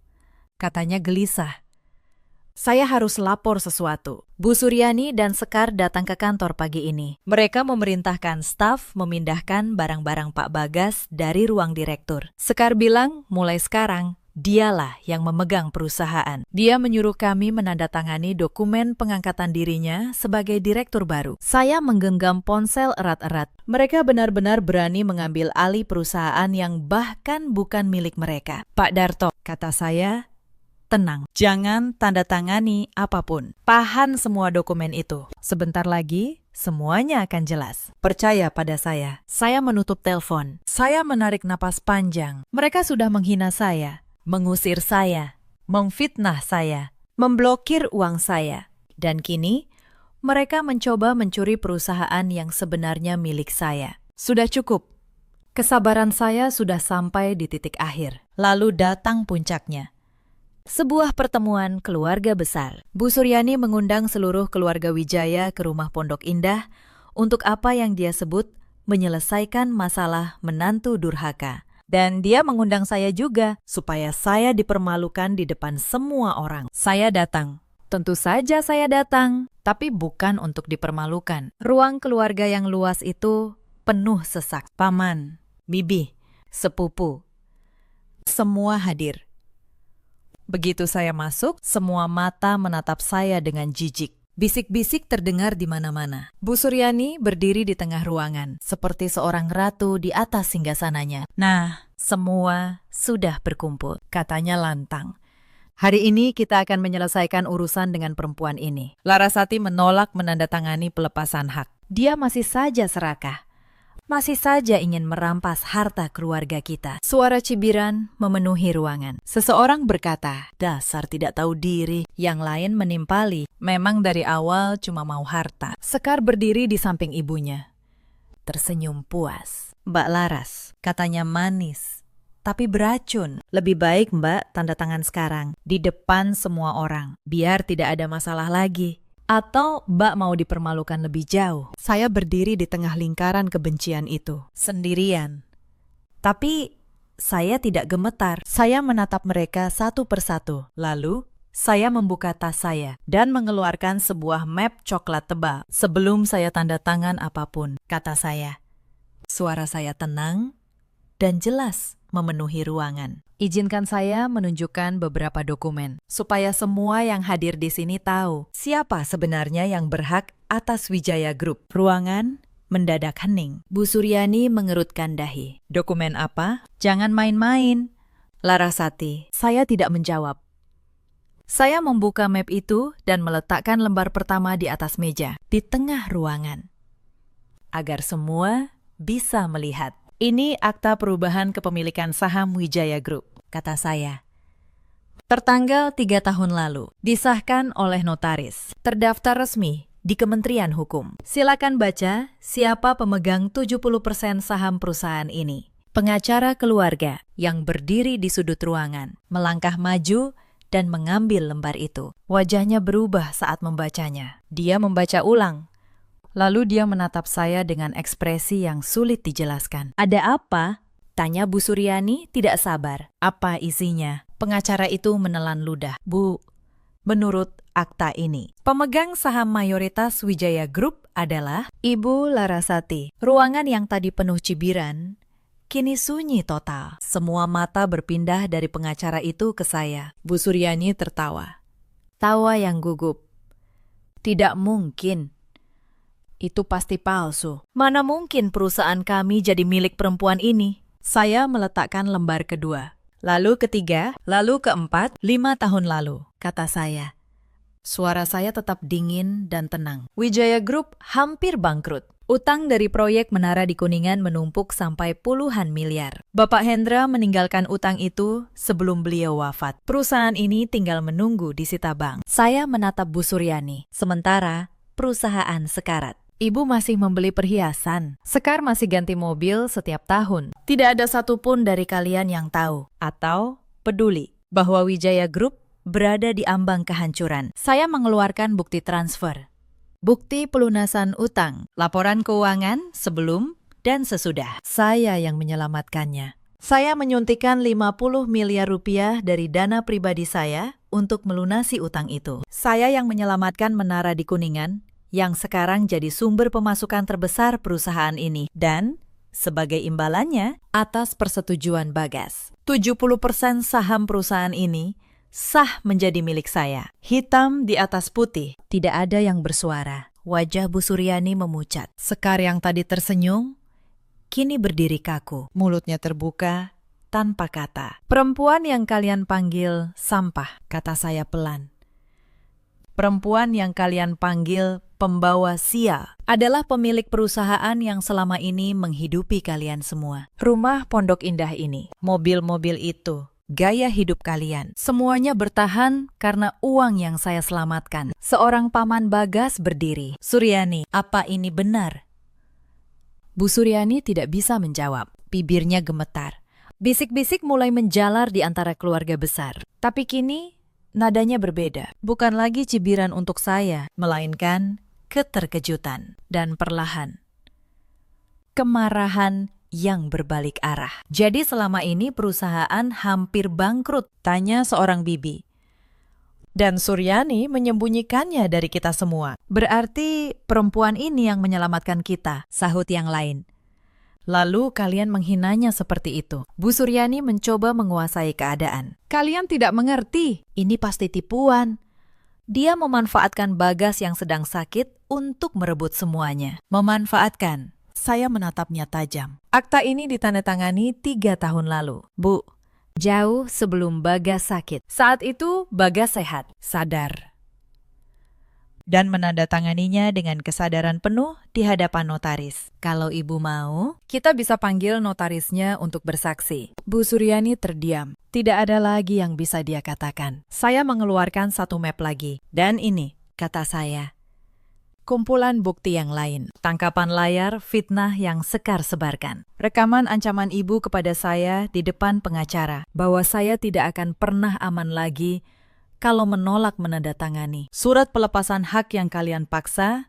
katanya gelisah. Saya harus lapor sesuatu. Bu Suryani dan Sekar datang ke kantor pagi ini. Mereka memerintahkan staf memindahkan barang-barang Pak Bagas dari ruang direktur. Sekar bilang, mulai sekarang, dialah yang memegang perusahaan. Dia menyuruh kami menandatangani dokumen pengangkatan dirinya sebagai direktur baru. Saya menggenggam ponsel erat-erat. Mereka benar-benar berani mengambil alih perusahaan yang bahkan bukan milik mereka. Pak Darto, kata saya, tenang, jangan tanda tangani apapun. Tahan semua dokumen itu. Sebentar lagi, semuanya akan jelas. Percaya pada saya. Saya menutup telepon. Saya menarik napas panjang. Mereka sudah menghina saya, mengusir saya, memfitnah saya, memblokir uang saya. Dan kini, mereka mencoba mencuri perusahaan yang sebenarnya milik saya. Sudah cukup. Kesabaran saya sudah sampai di titik akhir. Lalu datang puncaknya. Sebuah pertemuan keluarga besar. Bu Suryani mengundang seluruh keluarga Wijaya ke rumah Pondok Indah untuk apa yang dia sebut menyelesaikan masalah menantu durhaka. Dan dia mengundang saya juga supaya saya dipermalukan di depan semua orang. Saya datang. Tentu saja saya datang, tapi bukan untuk dipermalukan. Ruang keluarga yang luas itu penuh sesak. Paman, bibi, sepupu, semua hadir. Begitu saya masuk, semua mata menatap saya dengan jijik. Bisik-bisik terdengar di mana-mana. Bu Suryani berdiri di tengah ruangan, seperti seorang ratu di atas singgasananya. Nah, semua sudah berkumpul, katanya lantang. Hari ini kita akan menyelesaikan urusan dengan perempuan ini. Larasati menolak menandatangani pelepasan hak. Dia masih saja serakah. Masih saja ingin merampas harta keluarga kita. Suara cibiran memenuhi ruangan. Seseorang berkata, dasar tidak tahu diri. Yang lain menimpali, memang dari awal cuma mau harta. Sekar berdiri di samping ibunya. Tersenyum puas. Mbak Laras, katanya manis, tapi beracun. Lebih baik Mbak tanda tangan sekarang, di depan semua orang, biar tidak ada masalah lagi. Atau Mbak mau dipermalukan lebih jauh? Saya berdiri di tengah lingkaran kebencian itu. Sendirian. Tapi saya tidak gemetar. Saya menatap mereka satu persatu. Lalu saya membuka tas saya dan mengeluarkan sebuah map coklat tebal. Sebelum saya tanda tangan apapun, kata saya. Suara saya tenang dan jelas memenuhi ruangan. Izinkan saya menunjukkan beberapa dokumen, supaya semua yang hadir di sini tahu siapa sebenarnya yang berhak atas Wijaya Group. Ruangan mendadak hening. Bu Suryani mengerutkan dahi. Dokumen apa? Jangan main-main. Larasati, saya tidak menjawab. Saya membuka map itu dan meletakkan lembar pertama di atas meja, di tengah ruangan. Agar semua bisa melihat. Ini akta perubahan kepemilikan saham Wijaya Group, kata saya. Tertanggal 3 tahun lalu, disahkan oleh notaris, terdaftar resmi di Kementerian Hukum. Silakan baca siapa pemegang 70% saham perusahaan ini. Pengacara keluarga yang berdiri di sudut ruangan, melangkah maju dan mengambil lembar itu. Wajahnya berubah saat membacanya. Dia membaca ulang. Lalu dia menatap saya dengan ekspresi yang sulit dijelaskan. Ada apa? Tanya Bu Suryani tidak sabar. Apa isinya? Pengacara itu menelan ludah. Bu, menurut akta ini, pemegang saham mayoritas Wijaya Group adalah Ibu Larasati. Ruangan yang tadi penuh cibiran, kini sunyi total. Semua mata berpindah dari pengacara itu ke saya. Bu Suryani tertawa. Tawa yang gugup. Tidak mungkin. Itu pasti palsu. Mana mungkin perusahaan kami jadi milik perempuan ini? Saya meletakkan lembar kedua. Lalu ketiga, lalu keempat, 5 tahun lalu, kata saya. Suara saya tetap dingin dan tenang. Wijaya Group hampir bangkrut. Utang dari proyek menara di Kuningan menumpuk sampai puluhan miliar. Bapak Hendra meninggalkan utang itu sebelum beliau wafat. Perusahaan ini tinggal menunggu disita bank. Saya menatap Bu Suryani. Sementara, perusahaan sekarat. Ibu masih membeli perhiasan. Sekar masih ganti mobil setiap tahun. Tidak ada satupun dari kalian yang tahu atau peduli bahwa Wijaya Group berada di ambang kehancuran. Saya mengeluarkan bukti transfer, bukti pelunasan utang, laporan keuangan sebelum dan sesudah. Saya yang menyelamatkannya. Saya menyuntikkan 50 miliar rupiah dari dana pribadi saya untuk melunasi utang itu. Saya yang menyelamatkan menara di Kuningan, yang sekarang jadi sumber pemasukan terbesar perusahaan ini. Dan, sebagai imbalannya, atas persetujuan Bagas, 70% saham perusahaan ini sah menjadi milik saya. Hitam di atas putih, tidak ada yang bersuara. Wajah Bu Suryani memucat. Sekar yang tadi tersenyum, kini berdiri kaku. Mulutnya terbuka, tanpa kata. Perempuan yang kalian panggil sampah, kata saya pelan. Perempuan yang kalian panggil pembawa sial adalah pemilik perusahaan yang selama ini menghidupi kalian semua. Rumah Pondok Indah ini, mobil-mobil itu, gaya hidup kalian, semuanya bertahan karena uang yang saya selamatkan. Seorang paman Bagas berdiri. Suryani, apa ini benar? Bu Suryani tidak bisa menjawab. Bibirnya gemetar. Bisik-bisik mulai menjalar di antara keluarga besar. Tapi kini nadanya berbeda. Bukan lagi cibiran untuk saya, melainkan keterkejutan dan perlahan kemarahan yang berbalik arah. Jadi selama ini perusahaan hampir bangkrut, tanya seorang bibi. Dan Suryani menyembunyikannya dari kita semua. Berarti perempuan ini yang menyelamatkan kita, sahut yang lain. Lalu kalian menghinanya seperti itu. Bu Suryani mencoba menguasai keadaan. Kalian tidak mengerti, ini pasti tipuan. Dia memanfaatkan Bagas yang sedang sakit untuk merebut semuanya. Memanfaatkan. Saya menatapnya tajam. Akta ini ditandatangani 3 tahun lalu. Bu, jauh sebelum Bagas sakit. Saat itu Bagas sehat, sadar. Dan menandatanganinya dengan kesadaran penuh di hadapan notaris. Kalau ibu mau, kita bisa panggil notarisnya untuk bersaksi. Bu Suryani terdiam. Tidak ada lagi yang bisa dia katakan. Saya mengeluarkan satu map lagi. Dan ini, kata saya. Kumpulan bukti yang lain. Tangkapan layar fitnah yang Sekar sebarkan. Rekaman ancaman ibu kepada saya di depan pengacara bahwa saya tidak akan pernah aman lagi kalau menolak menandatangani surat pelepasan hak yang kalian paksa.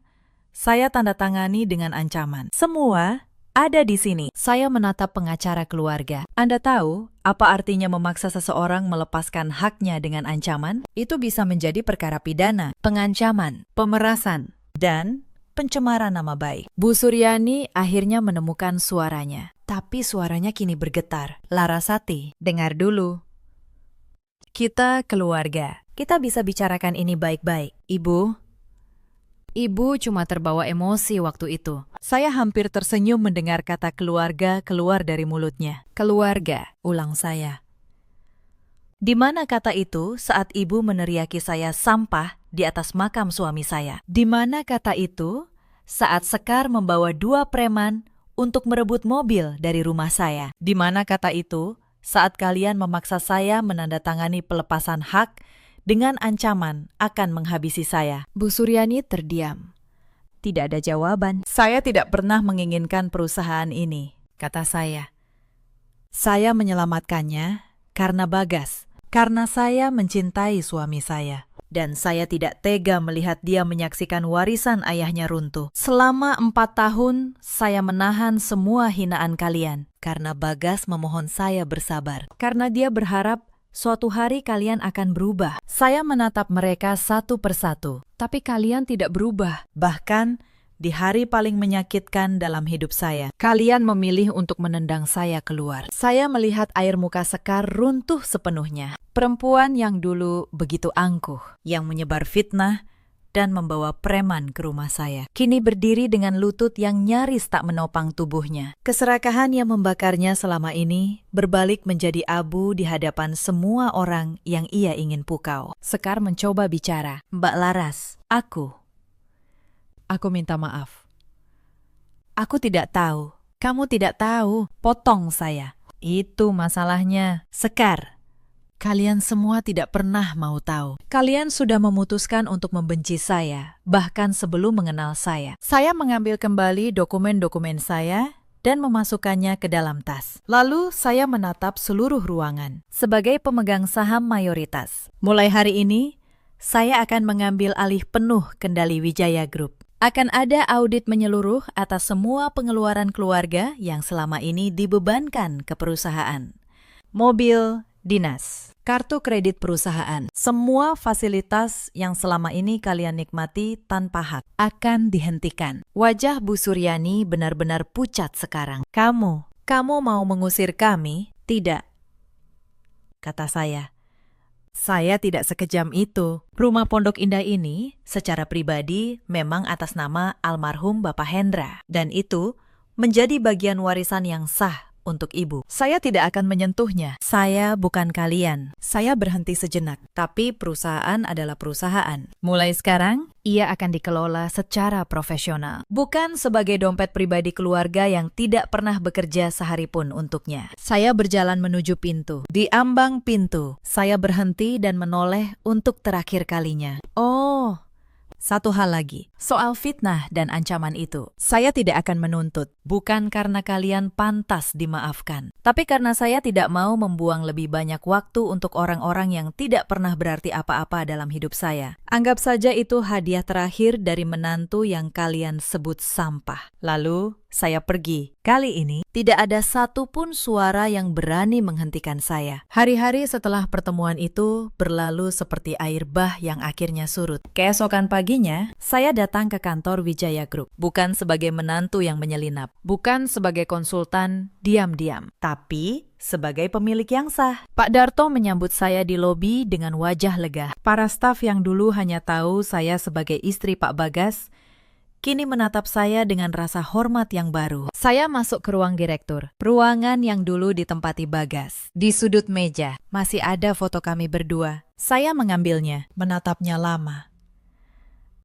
Saya tanda tangani dengan ancaman. Semua ada di sini. Saya menatap pengacara keluarga. Anda tahu apa artinya memaksa seseorang melepaskan haknya dengan ancaman? Itu bisa menjadi perkara pidana, pengancaman, pemerasan, dan pencemaran nama baik. Bu Suryani akhirnya menemukan suaranya. Tapi suaranya kini bergetar. Larasati, dengar dulu. Kita keluarga. Kita bisa bicarakan ini baik-baik. Ibu cuma terbawa emosi waktu itu. Saya hampir tersenyum mendengar kata keluarga keluar dari mulutnya. Keluarga, ulang saya. Di mana kata itu saat ibu meneriaki saya sampah di atas makam suami saya? Di mana kata itu saat Sekar membawa 2 preman untuk merebut mobil dari rumah saya? Di mana kata itu saat kalian memaksa saya menandatangani pelepasan hak dengan ancaman akan menghabisi saya? Bu Suryani terdiam. Tidak ada jawaban. Saya tidak pernah menginginkan perusahaan ini, kata saya. Saya menyelamatkannya karena Bagas, karena saya mencintai suami saya. Dan saya tidak tega melihat dia menyaksikan warisan ayahnya runtuh. Selama 4 tahun, saya menahan semua hinaan kalian. Karena Bagas memohon saya bersabar. Karena dia berharap suatu hari kalian akan berubah. Saya menatap mereka satu persatu. Tapi kalian tidak berubah. Bahkan di hari paling menyakitkan dalam hidup saya, kalian memilih untuk menendang saya keluar. Saya melihat air muka Sekar runtuh sepenuhnya. Perempuan yang dulu begitu angkuh, yang menyebar fitnah dan membawa preman ke rumah saya, kini berdiri dengan lutut yang nyaris tak menopang tubuhnya. Keserakahan yang membakarnya selama ini berbalik menjadi abu di hadapan semua orang yang ia ingin pukau. Sekar mencoba bicara. Mbak Laras, Aku minta maaf. Aku tidak tahu. Kamu tidak tahu. Potong saya. Itu masalahnya. Sekar, kalian semua tidak pernah mau tahu. Kalian sudah memutuskan untuk membenci saya, bahkan sebelum mengenal saya. Saya mengambil kembali dokumen-dokumen saya dan memasukkannya ke dalam tas. Lalu saya menatap seluruh ruangan. Sebagai pemegang saham mayoritas, mulai hari ini, saya akan mengambil alih penuh kendali Wijaya Group. Akan ada audit menyeluruh atas semua pengeluaran keluarga yang selama ini dibebankan ke perusahaan. Mobil dinas, kartu kredit perusahaan, semua fasilitas yang selama ini kalian nikmati tanpa hak akan dihentikan. Wajah Bu Suryani benar-benar pucat sekarang. Kamu mau mengusir kami? Tidak, kata saya. Saya tidak sekejam itu. Rumah Pondok Indah ini secara pribadi memang atas nama almarhum Bapak Hendra. Dan itu menjadi bagian warisan yang sah untuk ibu. Saya tidak akan menyentuhnya. Saya bukan kalian. Saya berhenti sejenak. Tapi perusahaan adalah perusahaan. Mulai sekarang, ia akan dikelola secara profesional. Bukan sebagai dompet pribadi keluarga yang tidak pernah bekerja sehari pun untuknya. Saya berjalan menuju pintu. Di ambang pintu, saya berhenti dan menoleh untuk terakhir kalinya. Oh, satu hal lagi, soal fitnah dan ancaman itu. Saya tidak akan menuntut, bukan karena kalian pantas dimaafkan, tapi karena saya tidak mau membuang lebih banyak waktu untuk orang-orang yang tidak pernah berarti apa-apa dalam hidup saya. Anggap saja itu hadiah terakhir dari menantu yang kalian sebut sampah. Lalu, saya pergi. Kali ini, tidak ada satupun suara yang berani menghentikan saya. Hari-hari setelah pertemuan itu berlalu seperti air bah yang akhirnya surut. Keesokan paginya, saya datang ke kantor Wijaya Group. Bukan sebagai menantu yang menyelinap. Bukan sebagai konsultan diam-diam. Tapi sebagai pemilik yang sah. Pak Darto menyambut saya di lobi dengan wajah lega. Para staf yang dulu hanya tahu saya sebagai istri Pak Bagas, kini menatap saya dengan rasa hormat yang baru. Saya masuk ke ruang direktur, ruangan yang dulu ditempati Bagas. Di sudut meja, masih ada foto kami berdua. Saya mengambilnya, menatapnya lama.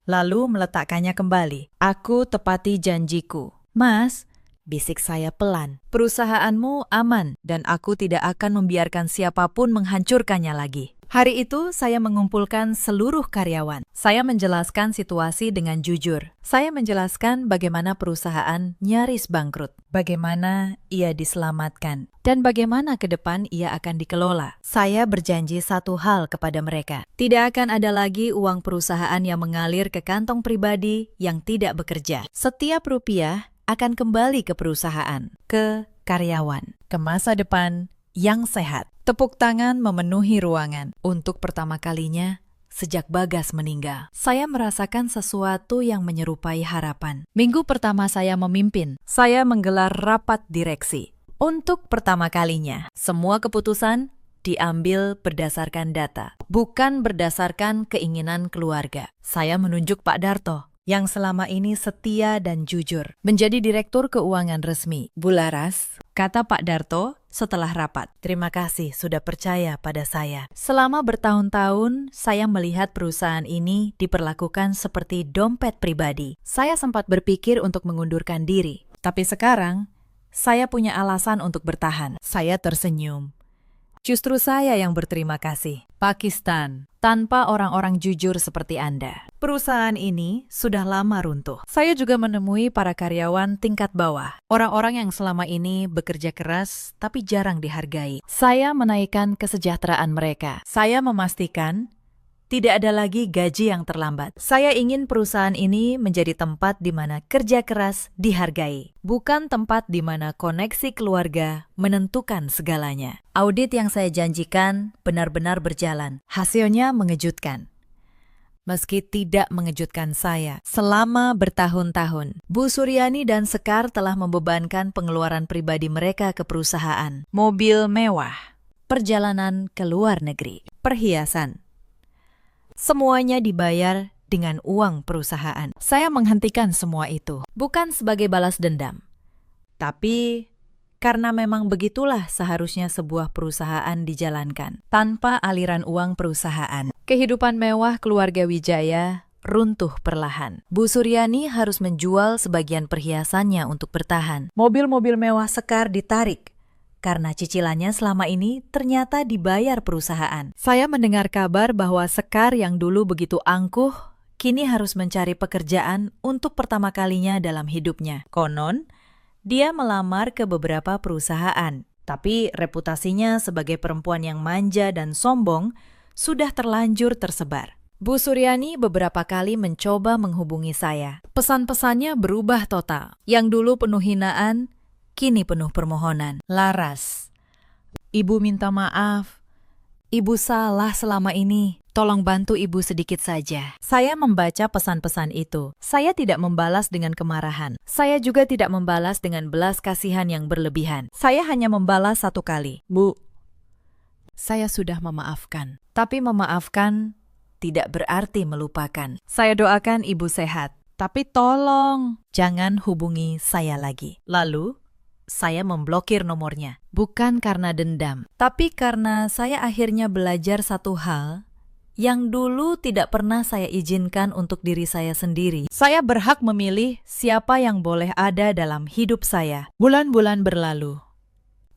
Lalu meletakkannya kembali. Aku tepati janjiku. Mas, bisik saya pelan, perusahaanmu aman dan aku tidak akan membiarkan siapapun menghancurkannya lagi. Hari itu saya mengumpulkan seluruh karyawan. Saya menjelaskan situasi dengan jujur. Saya menjelaskan bagaimana perusahaan nyaris bangkrut, bagaimana ia diselamatkan, dan bagaimana ke depan ia akan dikelola. Saya berjanji satu hal kepada mereka. Tidak akan ada lagi uang perusahaan yang mengalir ke kantong pribadi yang tidak bekerja. Setiap rupiah akan kembali ke perusahaan, ke karyawan, ke masa depan yang sehat. Tepuk tangan memenuhi ruangan. Untuk pertama kalinya sejak Bagas meninggal, saya merasakan sesuatu yang menyerupai harapan. Minggu pertama saya memimpin, saya menggelar rapat direksi. Untuk pertama kalinya, semua keputusan diambil berdasarkan data, bukan berdasarkan keinginan keluarga. Saya menunjuk Pak Darto, yang selama ini setia dan jujur, menjadi Direktur Keuangan resmi. Bularas, kata Pak Darto setelah rapat, terima kasih sudah percaya pada saya. Selama bertahun-tahun, saya melihat perusahaan ini diperlakukan seperti dompet pribadi. Saya sempat berpikir untuk mengundurkan diri, tapi sekarang saya punya alasan untuk bertahan. Saya tersenyum. Justru saya yang berterima kasih. Pakistan, tanpa orang-orang jujur seperti Anda, perusahaan ini sudah lama runtuh. Saya juga menemui para karyawan tingkat bawah, orang-orang yang selama ini bekerja keras tapi jarang dihargai. Saya menaikkan kesejahteraan mereka. Saya memastikan tidak ada lagi gaji yang terlambat. Saya ingin perusahaan ini menjadi tempat di mana kerja keras dihargai, bukan tempat di mana koneksi keluarga menentukan segalanya. Audit yang saya janjikan benar-benar berjalan. Hasilnya mengejutkan. Meski tidak mengejutkan saya, selama bertahun-tahun, Bu Suryani dan Sekar telah membebankan pengeluaran pribadi mereka ke perusahaan. Mobil mewah, perjalanan ke luar negeri, perhiasan. Semuanya dibayar dengan uang perusahaan. Saya menghentikan semua itu, bukan sebagai balas dendam, tapi karena memang begitulah seharusnya sebuah perusahaan dijalankan. Tanpa aliran uang perusahaan, kehidupan mewah keluarga Wijaya runtuh perlahan. Bu Suryani harus menjual sebagian perhiasannya untuk bertahan. Mobil-mobil mewah Sekar ditarik karena cicilannya selama ini ternyata dibayar perusahaan. Saya mendengar kabar bahwa Sekar yang dulu begitu angkuh, kini harus mencari pekerjaan untuk pertama kalinya dalam hidupnya. Konon, dia melamar ke beberapa perusahaan, tapi reputasinya sebagai perempuan yang manja dan sombong sudah terlanjur tersebar. Bu Suryani beberapa kali mencoba menghubungi saya. Pesan-pesannya berubah total. Yang dulu penuh hinaan, kini penuh permohonan. Laras, Ibu minta maaf. Ibu salah selama ini. Tolong bantu Ibu sedikit saja. Saya membaca pesan-pesan itu. Saya tidak membalas dengan kemarahan. Saya juga tidak membalas dengan belas kasihan yang berlebihan. Saya hanya membalas satu kali. Bu, saya sudah memaafkan. Tapi memaafkan tidak berarti melupakan. Saya doakan Ibu sehat. Tapi tolong, jangan hubungi saya lagi. Lalu, saya memblokir nomornya. Bukan karena dendam, tapi karena saya akhirnya belajar satu hal yang dulu tidak pernah saya izinkan untuk diri saya sendiri. Saya berhak memilih siapa yang boleh ada dalam hidup saya. Bulan-bulan berlalu.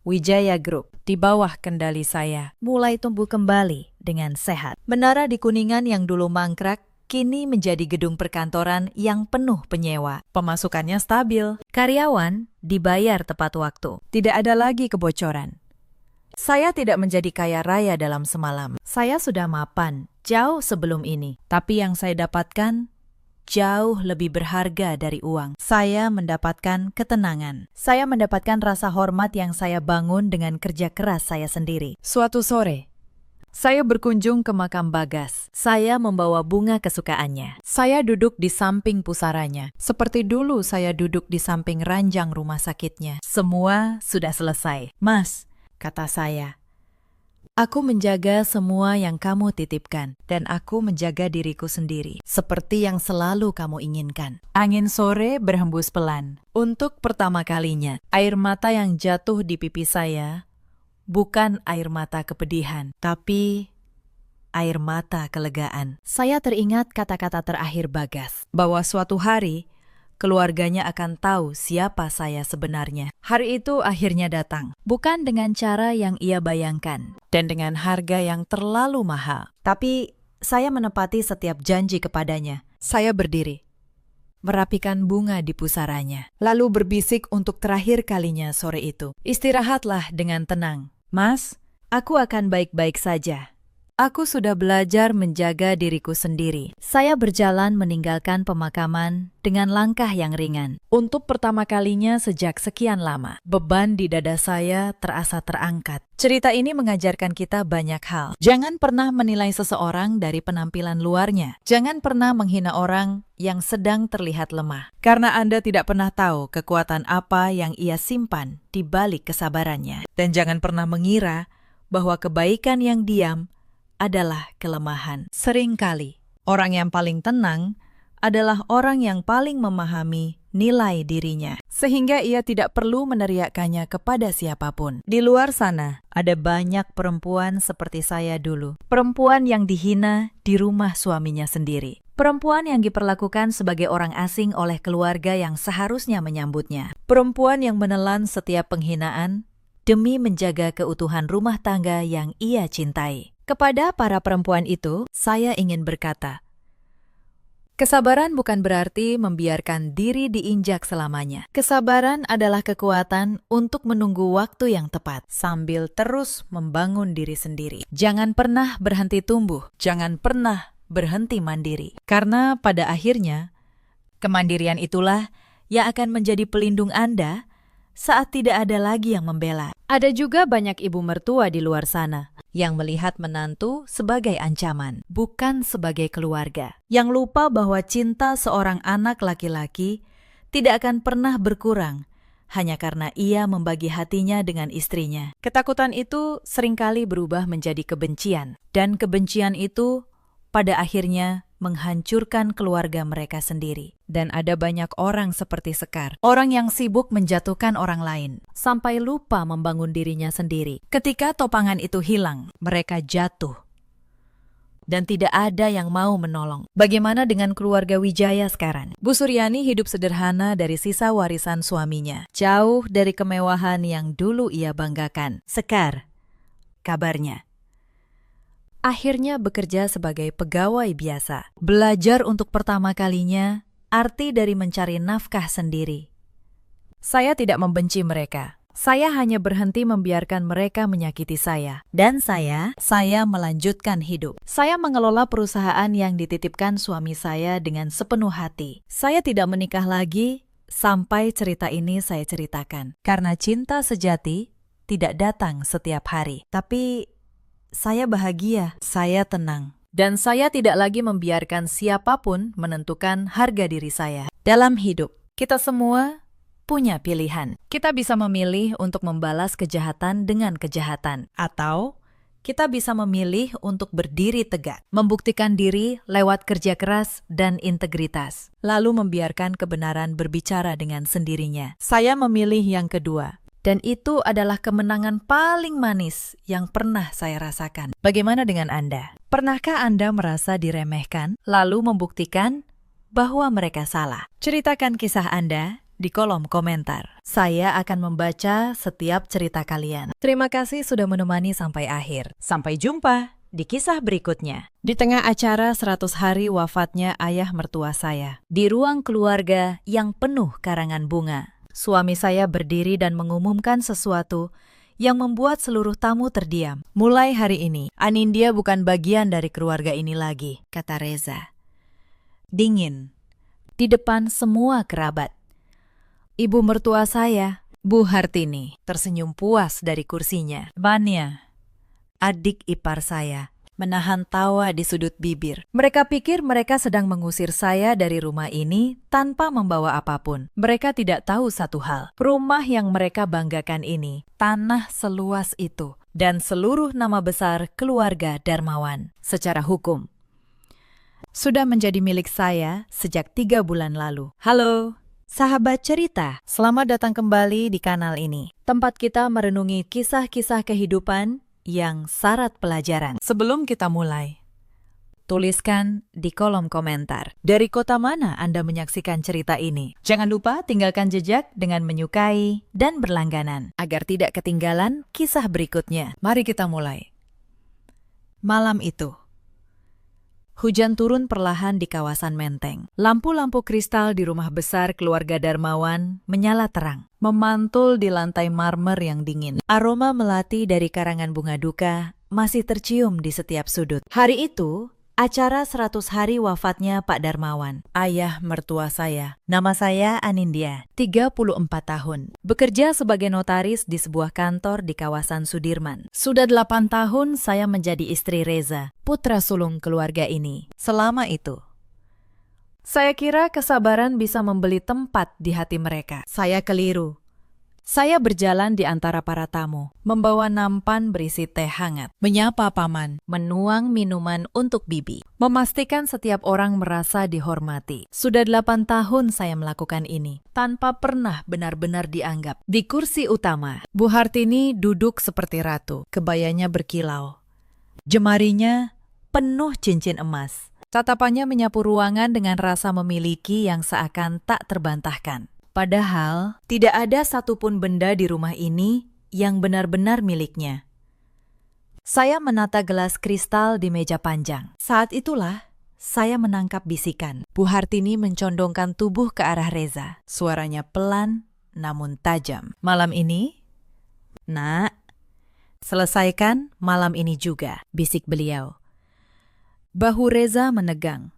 Wijaya Group di bawah kendali saya mulai tumbuh kembali dengan sehat. Menara di Kuningan yang dulu mangkrak kini menjadi gedung perkantoran yang penuh penyewa. Pemasukannya stabil. Karyawan dibayar tepat waktu. Tidak ada lagi kebocoran. Saya tidak menjadi kaya raya dalam semalam. Saya sudah mapan jauh sebelum ini. Tapi yang saya dapatkan jauh lebih berharga dari uang. Saya mendapatkan ketenangan. Saya mendapatkan rasa hormat yang saya bangun dengan kerja keras saya sendiri. Suatu sore, saya berkunjung ke makam Bagas. Saya membawa bunga kesukaannya. Saya duduk di samping pusaranya. Seperti dulu saya duduk di samping ranjang rumah sakitnya. Semua sudah selesai. Mas, kata saya, aku menjaga semua yang kamu titipkan, dan aku menjaga diriku sendiri, seperti yang selalu kamu inginkan. Angin sore berhembus pelan. Untuk pertama kalinya, air mata yang jatuh di pipi saya bukan air mata kepedihan, tapi air mata kelegaan. Saya teringat kata-kata terakhir Bagas, bahwa suatu hari keluarganya akan tahu siapa saya sebenarnya. Hari itu akhirnya datang, bukan dengan cara yang ia bayangkan, dan dengan harga yang terlalu mahal. Tapi saya menepati setiap janji kepadanya. Saya berdiri, merapikan bunga di pusaranya, lalu berbisik untuk terakhir kalinya sore itu. Istirahatlah dengan tenang. Mas, aku akan baik-baik saja. Aku sudah belajar menjaga diriku sendiri. Saya berjalan meninggalkan pemakaman dengan langkah yang ringan. Untuk pertama kalinya sejak sekian lama, beban di dada saya terasa terangkat. Cerita ini mengajarkan kita banyak hal. Jangan pernah menilai seseorang dari penampilan luarnya. Jangan pernah menghina orang yang sedang terlihat lemah. Karena Anda tidak pernah tahu kekuatan apa yang ia simpan di balik kesabarannya. Dan jangan pernah mengira bahwa kebaikan yang diam adalah kelemahan. Seringkali, orang yang paling tenang adalah orang yang paling memahami nilai dirinya, sehingga ia tidak perlu meneriakkannya kepada siapapun. Di luar sana, ada banyak perempuan seperti saya dulu. Perempuan yang dihina di rumah suaminya sendiri. Perempuan yang diperlakukan sebagai orang asing oleh keluarga yang seharusnya menyambutnya. Perempuan yang menelan setiap penghinaan demi menjaga keutuhan rumah tangga yang ia cintai. Kepada para perempuan itu, saya ingin berkata, kesabaran bukan berarti membiarkan diri diinjak selamanya. Kesabaran adalah kekuatan untuk menunggu waktu yang tepat, sambil terus membangun diri sendiri. Jangan pernah berhenti tumbuh, jangan pernah berhenti mandiri. Karena pada akhirnya, kemandirian itulah yang akan menjadi pelindung Anda saat tidak ada lagi yang membela. Ada juga banyak ibu mertua di luar sana yang melihat menantu sebagai ancaman, bukan sebagai keluarga. Yang lupa bahwa cinta seorang anak laki-laki tidak akan pernah berkurang hanya karena ia membagi hatinya dengan istrinya. Ketakutan itu seringkali berubah menjadi kebencian, dan kebencian itu pada akhirnya menghancurkan keluarga mereka sendiri. Dan ada banyak orang seperti Sekar, orang yang sibuk menjatuhkan orang lain, sampai lupa membangun dirinya sendiri. Ketika topangan itu hilang, mereka jatuh. Dan tidak ada yang mau menolong. Bagaimana dengan keluarga Wijaya sekarang? Bu Suryani hidup sederhana dari sisa warisan suaminya, jauh dari kemewahan yang dulu ia banggakan. Sekar, kabarnya, akhirnya bekerja sebagai pegawai biasa. Belajar untuk pertama kalinya arti dari mencari nafkah sendiri. Saya tidak membenci mereka. Saya hanya berhenti membiarkan mereka menyakiti saya. Dan saya melanjutkan hidup. Saya mengelola perusahaan yang dititipkan suami saya dengan sepenuh hati. Saya tidak menikah lagi sampai cerita ini saya ceritakan. Karena cinta sejati tidak datang setiap hari. Tapi saya bahagia, saya tenang. Dan saya tidak lagi membiarkan siapapun menentukan harga diri saya. Dalam hidup, kita semua punya pilihan. Kita bisa memilih untuk membalas kejahatan dengan kejahatan. Atau kita bisa memilih untuk berdiri tegak, membuktikan diri lewat kerja keras dan integritas. Lalu membiarkan kebenaran berbicara dengan sendirinya. Saya memilih yang kedua. Dan itu adalah kemenangan paling manis yang pernah saya rasakan. Bagaimana dengan Anda? Pernahkah Anda merasa diremehkan, lalu membuktikan bahwa mereka salah? Ceritakan kisah Anda di kolom komentar. Saya akan membaca setiap cerita kalian. Terima kasih sudah menemani sampai akhir. Sampai jumpa di kisah berikutnya. Di tengah acara 100 hari wafatnya ayah mertua saya, di ruang keluarga yang penuh karangan bunga, suami saya berdiri dan mengumumkan sesuatu yang membuat seluruh tamu terdiam. Mulai hari ini, Anindya bukan bagian dari keluarga ini lagi, kata Reza. Dingin, di depan semua kerabat. Ibu mertua saya, Bu Hartini, tersenyum puas dari kursinya. Bania, adik ipar saya, menahan tawa di sudut bibir. Mereka pikir mereka sedang mengusir saya dari rumah ini tanpa membawa apapun. Mereka tidak tahu satu hal. Rumah yang mereka banggakan ini, tanah seluas itu, dan seluruh nama besar keluarga Darmawan secara hukum sudah menjadi milik saya sejak 3 bulan lalu. Halo, sahabat cerita. Selamat datang kembali di kanal ini, tempat kita merenungi kisah-kisah kehidupan yang syarat pelajaran. Sebelum kita mulai, Tuliskan di kolom komentar. Dari kota mana Anda menyaksikan cerita ini? Jangan lupa tinggalkan jejak dengan menyukai dan berlangganan agar tidak ketinggalan kisah berikutnya. Mari kita mulai. Malam itu, hujan turun perlahan di kawasan Menteng. Lampu-lampu kristal di rumah besar keluarga Darmawan menyala terang, memantul di lantai marmer yang dingin. Aroma melati dari karangan bunga duka masih tercium di setiap sudut. Hari itu, acara 100 hari wafatnya Pak Darmawan, ayah mertua saya. Nama saya Anindya, 34 tahun. Bekerja sebagai notaris di sebuah kantor di kawasan Sudirman. Sudah 8 tahun saya menjadi istri Reza, putra sulung keluarga ini. Selama itu, saya kira kesabaran bisa membeli tempat di hati mereka. Saya keliru. Saya berjalan di antara para tamu, membawa nampan berisi teh hangat, menyapa paman, menuang minuman untuk bibi, memastikan setiap orang merasa dihormati. Sudah 8 tahun saya melakukan ini, tanpa pernah benar-benar dianggap. Di kursi utama, Bu Hartini duduk seperti ratu, kebayanya berkilau. Jemarinya penuh cincin emas. Tatapannya menyapu ruangan dengan rasa memiliki yang seakan tak terbantahkan. Padahal, tidak ada satupun benda di rumah ini yang benar-benar miliknya. Saya menata gelas kristal di meja panjang. Saat itulah, saya menangkap bisikan. Bu Hartini mencondongkan tubuh ke arah Reza. Suaranya pelan, namun tajam. Malam ini, Nak, selesaikan malam ini juga, bisik beliau. Bahu Reza menegang.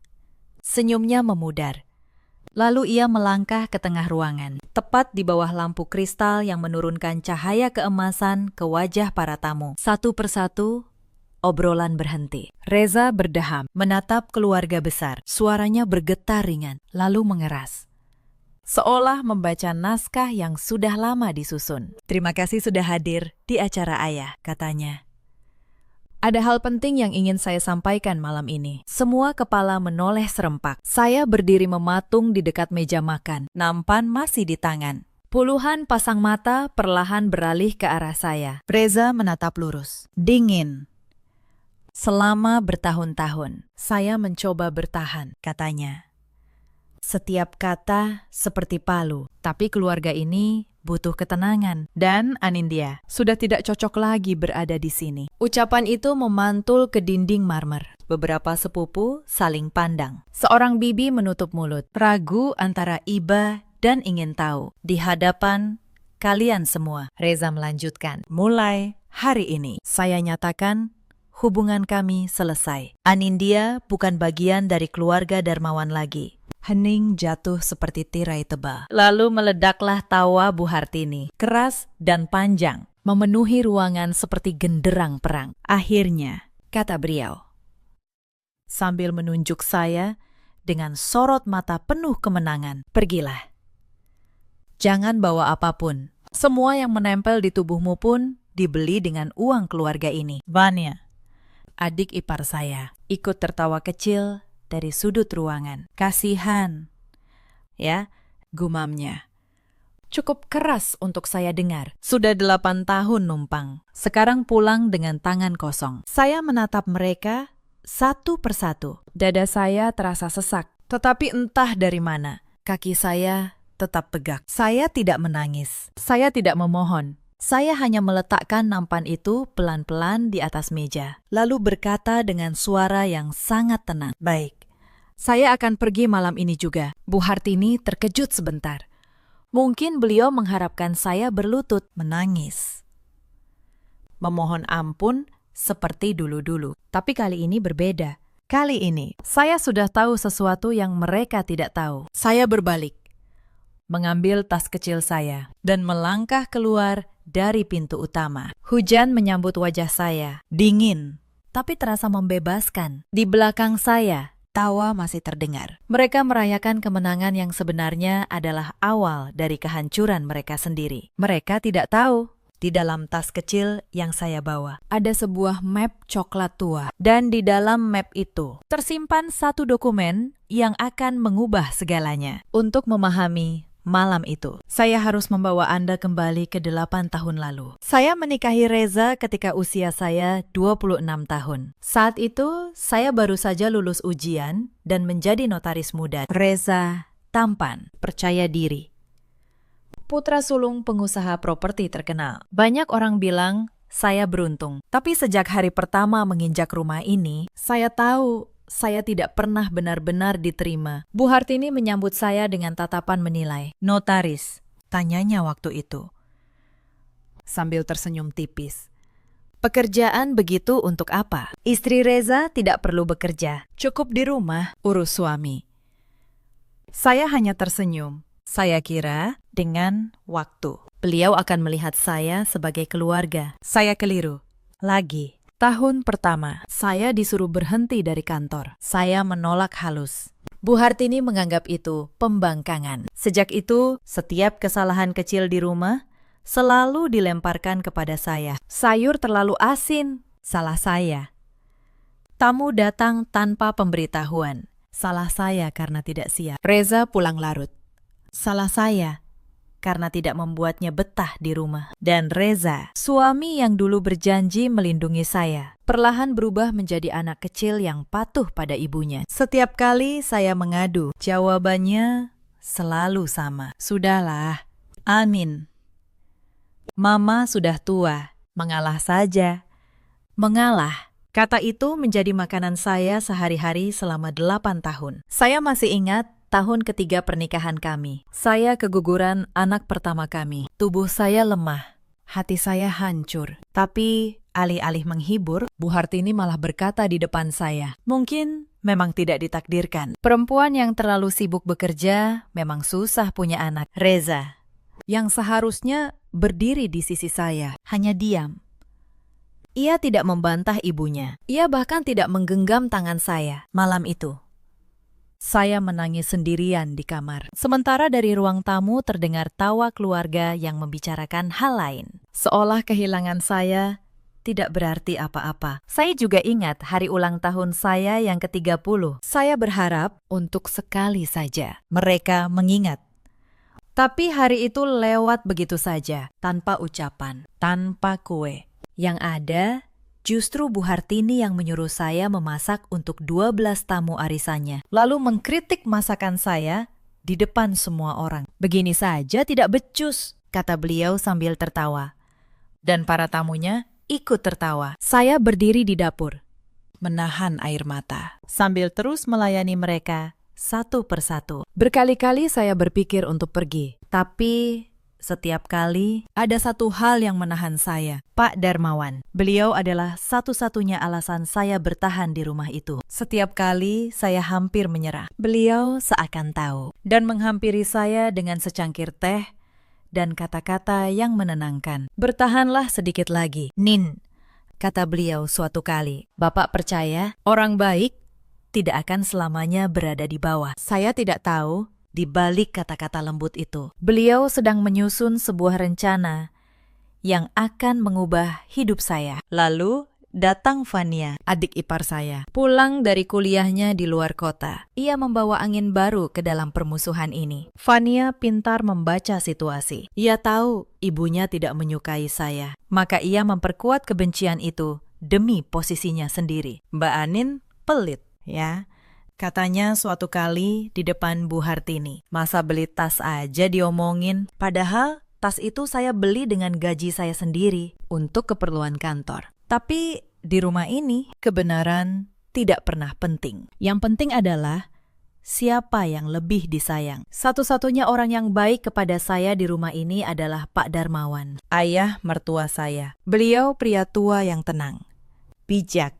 Senyumnya memudar. Lalu ia melangkah ke tengah ruangan, tepat di bawah lampu kristal yang menurunkan cahaya keemasan ke wajah para tamu. Satu persatu, obrolan berhenti. Reza berdeham, menatap keluarga besar. Suaranya bergetar ringan, lalu mengeras. Seolah membaca naskah yang sudah lama disusun. Terima kasih sudah hadir di acara ayah, katanya. Ada hal penting yang ingin saya sampaikan malam ini. Semua kepala menoleh serempak. Saya berdiri mematung di dekat meja makan. Nampan masih di tangan. Puluhan pasang mata perlahan beralih ke arah saya. Reza menatap lurus. Dingin. Selama bertahun-tahun, saya mencoba bertahan, katanya. Setiap kata seperti palu, tapi keluarga ini butuh ketenangan. Dan Anindya sudah tidak cocok lagi berada di sini. Ucapan itu memantul ke dinding marmer. Beberapa sepupu saling pandang. Seorang bibi menutup mulut, ragu antara iba dan ingin tahu. Di hadapan kalian semua, Reza melanjutkan. Mulai hari ini, saya nyatakan hubungan kami selesai. Anindya bukan bagian dari keluarga Darmawan lagi. Hening jatuh seperti tirai tebal. Lalu meledaklah tawa Bu Hartini, keras dan panjang, memenuhi ruangan seperti genderang perang. Akhirnya, kata beliau, sambil menunjuk saya dengan sorot mata penuh kemenangan, pergilah. Jangan bawa apapun. Semua yang menempel di tubuhmu pun dibeli dengan uang keluarga ini. Vanya, adik ipar saya, ikut tertawa kecil dari sudut ruangan. Kasihan, ya, gumamnya. Cukup keras untuk saya dengar. Sudah 8 tahun numpang. Sekarang pulang dengan tangan kosong. Saya menatap mereka satu persatu. Dada saya terasa sesak. Tetapi entah dari mana, kaki saya tetap tegak. Saya tidak menangis. Saya tidak memohon. Saya hanya meletakkan nampan itu pelan-pelan di atas meja, lalu berkata dengan suara yang sangat tenang. Baik, saya akan pergi malam ini juga. Bu Hartini terkejut sebentar. Mungkin beliau mengharapkan saya berlutut, menangis, memohon ampun seperti dulu-dulu. Tapi kali ini berbeda. Kali ini, saya sudah tahu sesuatu yang mereka tidak tahu. Saya berbalik, mengambil tas kecil saya, dan melangkah keluar dari pintu utama. Hujan menyambut wajah saya, dingin, tapi terasa membebaskan. Di belakang saya, tawa masih terdengar. Mereka merayakan kemenangan yang sebenarnya adalah awal dari kehancuran mereka sendiri. Mereka tidak tahu, di dalam tas kecil yang saya bawa ada sebuah map coklat tua. Dan di dalam map itu tersimpan satu dokumen yang akan mengubah segalanya. Untuk memahami Malam itu, saya harus membawa Anda kembali ke 8 tahun lalu. Saya menikahi Reza ketika usia saya 26 tahun. Saat itu, saya baru saja lulus ujian dan menjadi notaris muda. Reza tampan, percaya diri. Putra sulung pengusaha properti terkenal. Banyak orang bilang saya beruntung. Tapi sejak hari pertama menginjak rumah ini, saya tahu saya tidak pernah benar-benar diterima. Bu Hartini menyambut saya dengan tatapan menilai. Notaris, tanyanya waktu itu. Sambil tersenyum tipis. Pekerjaan begitu untuk apa? Istri Reza tidak perlu bekerja. Cukup di rumah, urus suami. Saya hanya tersenyum. Saya kira dengan waktu. Beliau akan melihat saya sebagai keluarga. Saya keliru. Lagi. Tahun pertama, saya disuruh berhenti dari kantor. Saya menolak halus. Bu Hartini menganggap itu pembangkangan. Sejak itu, setiap kesalahan kecil di rumah selalu dilemparkan kepada saya. Sayur terlalu asin, salah saya. Tamu datang tanpa pemberitahuan. Salah saya karena tidak siap. Reza pulang larut. Salah saya karena tidak membuatnya betah di rumah. Dan Reza, suami yang dulu berjanji melindungi saya, perlahan berubah menjadi anak kecil yang patuh pada ibunya. Setiap kali saya mengadu, jawabannya selalu sama. Sudahlah, amin. Mama sudah tua, mengalah saja. Mengalah. Kata itu menjadi makanan saya sehari-hari selama 8 tahun. Saya masih ingat tahun ketiga pernikahan kami. Saya keguguran anak pertama kami. Tubuh saya lemah, hati saya hancur. Tapi alih-alih menghibur, Bu Hartini malah berkata di depan saya, mungkin memang tidak ditakdirkan. Perempuan yang terlalu sibuk bekerja memang susah punya anak. Reza, yang seharusnya berdiri di sisi saya, hanya diam. Ia tidak membantah ibunya. Ia bahkan tidak menggenggam tangan saya. Malam itu, saya menangis sendirian di kamar. Sementara dari ruang tamu terdengar tawa keluarga yang membicarakan hal lain. Seolah kehilangan saya tidak berarti apa-apa. Saya juga ingat hari ulang tahun saya yang ke-30. Saya berharap untuk sekali saja mereka mengingat. Tapi hari itu lewat begitu saja, tanpa ucapan, tanpa kue. Yang ada, justru Bu Hartini yang menyuruh saya memasak untuk 12 tamu arisannya, lalu mengkritik masakan saya di depan semua orang. Begini saja tidak becus, kata beliau sambil tertawa. Dan para tamunya ikut tertawa. Saya berdiri di dapur, menahan air mata, sambil terus melayani mereka satu persatu. Berkali-kali saya berpikir untuk pergi, tapi setiap kali ada satu hal yang menahan saya, Pak Darmawan. Beliau adalah satu-satunya alasan saya bertahan di rumah itu. Setiap kali saya hampir menyerah, beliau seakan tahu dan menghampiri saya dengan secangkir teh dan kata-kata yang menenangkan. Bertahanlah sedikit lagi, Nin, kata beliau suatu kali. Bapak percaya orang baik tidak akan selamanya berada di bawah. Saya tidak tahu di balik kata-kata lembut itu, beliau sedang menyusun sebuah rencana yang akan mengubah hidup saya. Lalu datang Fania, adik ipar saya, pulang dari kuliahnya di luar kota. Ia membawa angin baru ke dalam permusuhan ini. Fania pintar membaca situasi. Ia tahu ibunya tidak menyukai saya, maka ia memperkuat kebencian itu demi posisinya sendiri. Mbak Anin pelit, ya. Katanya suatu kali di depan Bu Hartini, masa beli tas aja diomongin, padahal tas itu saya beli dengan gaji saya sendiri untuk keperluan kantor. Tapi di rumah ini, kebenaran tidak pernah penting. Yang penting adalah siapa yang lebih disayang. Satu-satunya orang yang baik kepada saya di rumah ini adalah Pak Darmawan, ayah mertua saya. Beliau pria tua yang tenang, bijak,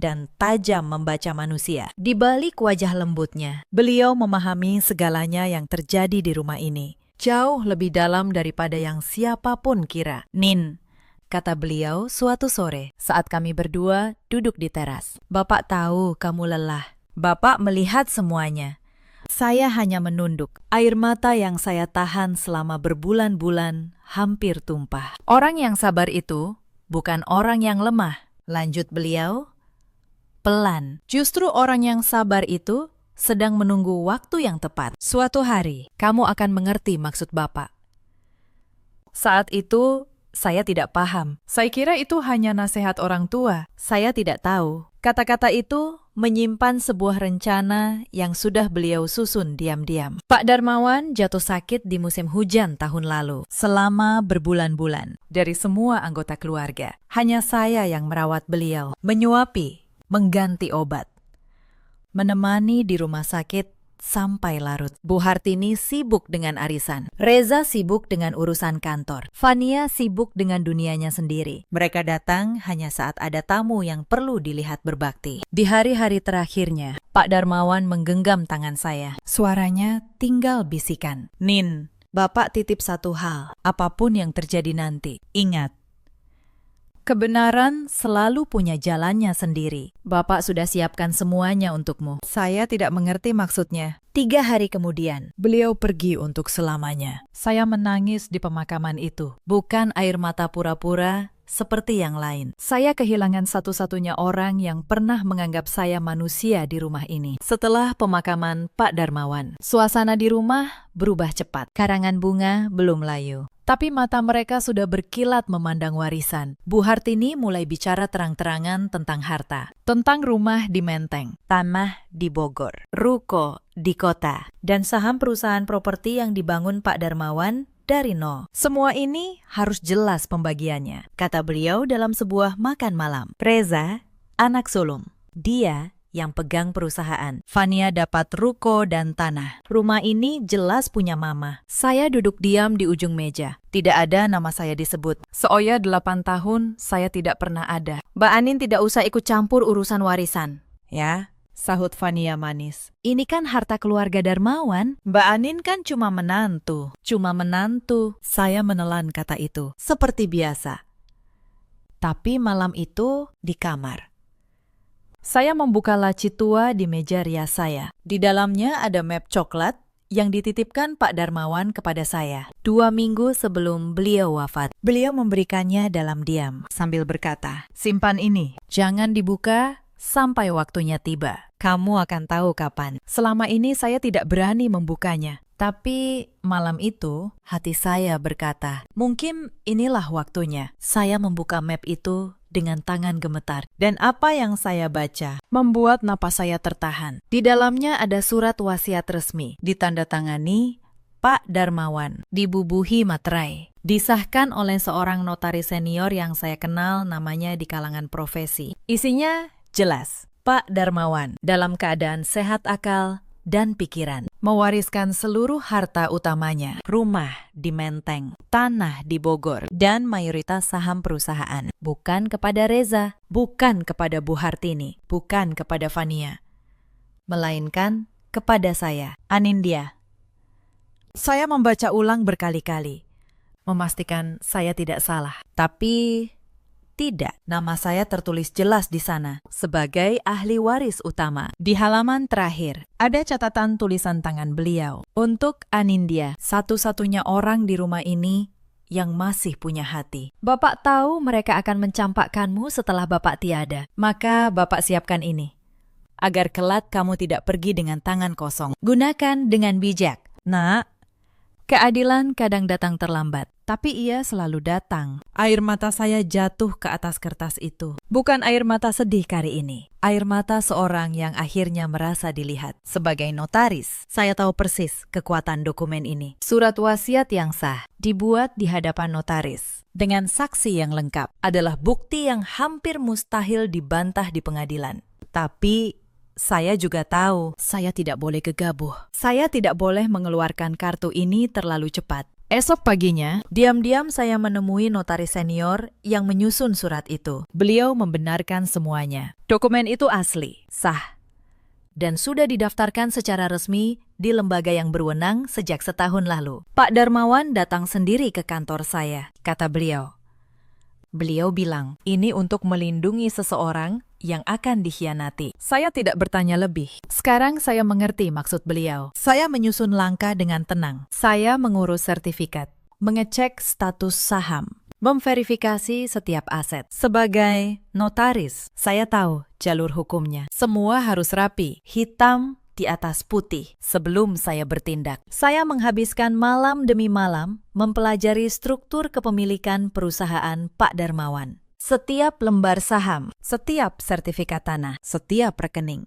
dan tajam membaca manusia. Di balik wajah lembutnya, beliau memahami segalanya yang terjadi di rumah ini. Jauh lebih dalam daripada yang siapapun kira. Nin, kata beliau suatu sore saat kami berdua duduk di teras. Bapak tahu kamu lelah. Bapak melihat semuanya. Saya hanya menunduk. Air mata yang saya tahan selama berbulan-bulan hampir tumpah. Orang yang sabar itu bukan orang yang lemah, lanjut beliau. Pelan. Justru orang yang sabar itu sedang menunggu waktu yang tepat. Suatu hari, kamu akan mengerti maksud Bapak. Saat itu, saya tidak paham. Saya kira itu hanya nasihat orang tua. Saya tidak tahu. Kata-kata itu menyimpan sebuah rencana yang sudah beliau susun diam-diam. Pak Darmawan jatuh sakit di musim hujan tahun lalu, selama berbulan-bulan. Dari semua anggota keluarga, hanya saya yang merawat beliau, menyuapi, mengganti obat, menemani di rumah sakit sampai larut. Bu Hartini sibuk dengan arisan. Reza sibuk dengan urusan kantor. Fania sibuk dengan dunianya sendiri. Mereka datang hanya saat ada tamu yang perlu dilihat berbakti. Di hari-hari terakhirnya, Pak Darmawan menggenggam tangan saya. Suaranya tinggal bisikan. Nin, Bapak titip satu hal. Apapun yang terjadi nanti, ingat, kebenaran selalu punya jalannya sendiri. Bapak sudah siapkan semuanya untukmu. Saya tidak mengerti maksudnya. 3 hari kemudian, beliau pergi untuk selamanya. Saya menangis di pemakaman itu. Bukan air mata pura-pura seperti yang lain. Saya kehilangan satu-satunya orang yang pernah menganggap saya manusia di rumah ini. Setelah pemakaman Pak Darmawan, suasana di rumah berubah cepat. Karangan bunga belum layu, tapi mata mereka sudah berkilat memandang warisan. Bu Hartini mulai bicara terang-terangan tentang harta. Tentang rumah di Menteng, tanah di Bogor, ruko di kota, dan saham perusahaan properti yang dibangun Pak Darmawan dari nol. Semua ini harus jelas pembagiannya, kata beliau dalam sebuah makan malam. Reza, anak sulung. Dia yang pegang perusahaan. Fania dapat ruko dan tanah. Rumah ini jelas punya mama. Saya duduk diam di ujung meja. Tidak ada nama saya disebut. Seoya 8 tahun saya tidak pernah ada. Mbak Anin tidak usah ikut campur urusan warisan. Ya, sahut Fania manis. Ini kan harta keluarga Darmawan. Mbak Anin kan cuma menantu. Cuma menantu. Saya menelan kata itu. Seperti biasa. Tapi malam itu di kamar. Saya membuka laci tua di meja rias saya. Di dalamnya ada map coklat yang dititipkan Pak Darmawan kepada saya 2 minggu sebelum beliau wafat. Beliau memberikannya dalam diam sambil berkata, "Simpan ini, jangan dibuka sampai waktunya tiba. Kamu akan tahu kapan." Selama ini saya tidak berani membukanya. Tapi malam itu hati saya berkata, mungkin inilah waktunya. Saya membuka map itu dengan tangan gemetar. Dan apa yang saya baca membuat napas saya tertahan. Di dalamnya ada surat wasiat resmi, ditandatangani Pak Darmawan, dibubuhi materai. Disahkan oleh seorang notaris senior yang saya kenal namanya di kalangan profesi. Isinya jelas, Pak Darmawan dalam keadaan sehat akal dan pikiran, mewariskan seluruh harta utamanya, rumah di Menteng, tanah di Bogor, dan mayoritas saham perusahaan. Bukan kepada Reza, bukan kepada Bu Hartini, bukan kepada Fania, melainkan kepada saya, Anindya. Saya membaca ulang berkali-kali, memastikan saya tidak salah. Tapi tidak, nama saya tertulis jelas di sana sebagai ahli waris utama. Di halaman terakhir, ada catatan tulisan tangan beliau. Untuk Anindya, satu-satunya orang di rumah ini yang masih punya hati. Bapak tahu mereka akan mencampakkanmu setelah Bapak tiada. Maka Bapak siapkan ini, agar kelak kamu tidak pergi dengan tangan kosong. Gunakan dengan bijak. Nak, keadilan kadang datang terlambat, tapi ia selalu datang. Air mata saya jatuh ke atas kertas itu. Bukan air mata sedih kali ini. Air mata seorang yang akhirnya merasa dilihat. Sebagai notaris, saya tahu persis kekuatan dokumen ini. Surat wasiat yang sah, dibuat di hadapan notaris, dengan saksi yang lengkap, adalah bukti yang hampir mustahil dibantah di pengadilan. Tapi saya juga tahu, saya tidak boleh gegabah. Saya tidak boleh mengeluarkan kartu ini terlalu cepat. Esok paginya, diam-diam saya menemui notaris senior yang menyusun surat itu. Beliau membenarkan semuanya. Dokumen itu asli, sah, dan sudah didaftarkan secara resmi di lembaga yang berwenang sejak setahun lalu. Pak Darmawan datang sendiri ke kantor saya, kata beliau. Beliau bilang, ini untuk melindungi seseorang yang akan dikhianati. Saya tidak bertanya lebih. Sekarang saya mengerti maksud beliau. Saya menyusun langkah dengan tenang. Saya mengurus sertifikat, mengecek status saham, memverifikasi setiap aset. Sebagai notaris, saya tahu jalur hukumnya. Semua harus rapi, hitam di atas putih sebelum saya bertindak. Saya menghabiskan malam demi malam mempelajari struktur kepemilikan perusahaan Pak Darmawan. Setiap lembar saham, setiap sertifikat tanah, setiap rekening.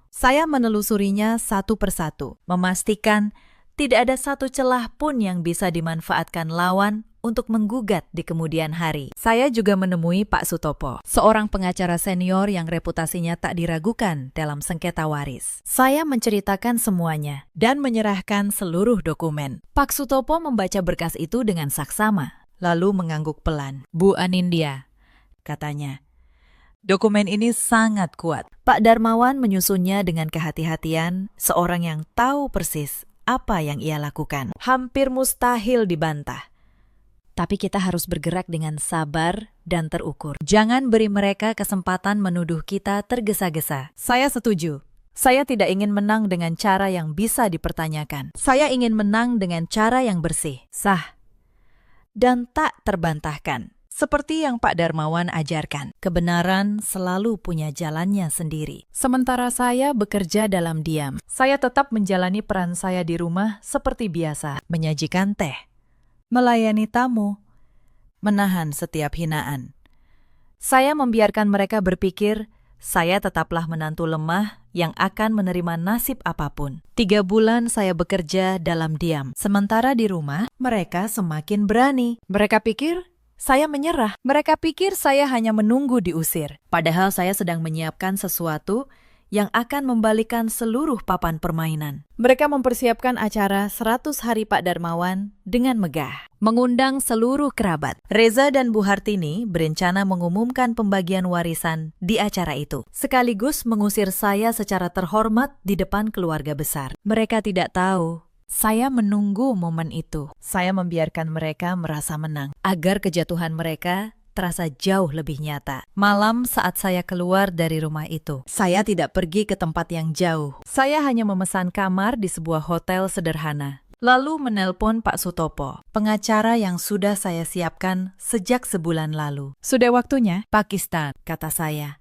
Saya menelusurinya satu persatu, memastikan tidak ada satu celah pun yang bisa dimanfaatkan lawan untuk menggugat di kemudian hari. Saya juga menemui Pak Sutopo, seorang pengacara senior yang reputasinya tak diragukan dalam sengketa waris. Saya menceritakan semuanya dan menyerahkan seluruh dokumen. Pak Sutopo membaca berkas itu dengan saksama, lalu mengangguk pelan. "Bu Anindya," katanya, "dokumen ini sangat kuat." Pak Darmawan menyusunnya dengan kehati-hatian, seorang yang tahu persis apa yang ia lakukan. Hampir mustahil dibantah. Tapi kita harus bergerak dengan sabar dan terukur. Jangan beri mereka kesempatan menuduh kita tergesa-gesa. Saya setuju. Saya tidak ingin menang dengan cara yang bisa dipertanyakan. Saya ingin menang dengan cara yang bersih, sah, dan tak terbantahkan. Seperti yang Pak Darmawan ajarkan, kebenaran selalu punya jalannya sendiri. Sementara saya bekerja dalam diam, saya tetap menjalani peran saya di rumah seperti biasa, menyajikan teh, melayani tamu, menahan setiap hinaan. Saya membiarkan mereka berpikir saya tetaplah menantu lemah yang akan menerima nasib apapun. 3 bulan saya bekerja dalam diam, sementara di rumah mereka semakin berani. Mereka pikir saya menyerah. Mereka pikir saya hanya menunggu diusir. Padahal saya sedang menyiapkan sesuatu yang akan membalikan seluruh papan permainan. Mereka mempersiapkan acara 100 hari Pak Darmawan dengan megah. Mengundang seluruh kerabat. Reza dan Bu Hartini berencana mengumumkan pembagian warisan di acara itu. Sekaligus mengusir saya secara terhormat di depan keluarga besar. Mereka tidak tahu saya menunggu momen itu. Saya membiarkan mereka merasa menang, agar kejatuhan mereka terasa jauh lebih nyata. Malam saat saya keluar dari rumah itu, saya tidak pergi ke tempat yang jauh. Saya hanya memesan kamar di sebuah hotel sederhana. Lalu menelpon Pak Sutopo, pengacara yang sudah saya siapkan sejak sebulan lalu. "Sudah waktunya, Pakistan," kata saya.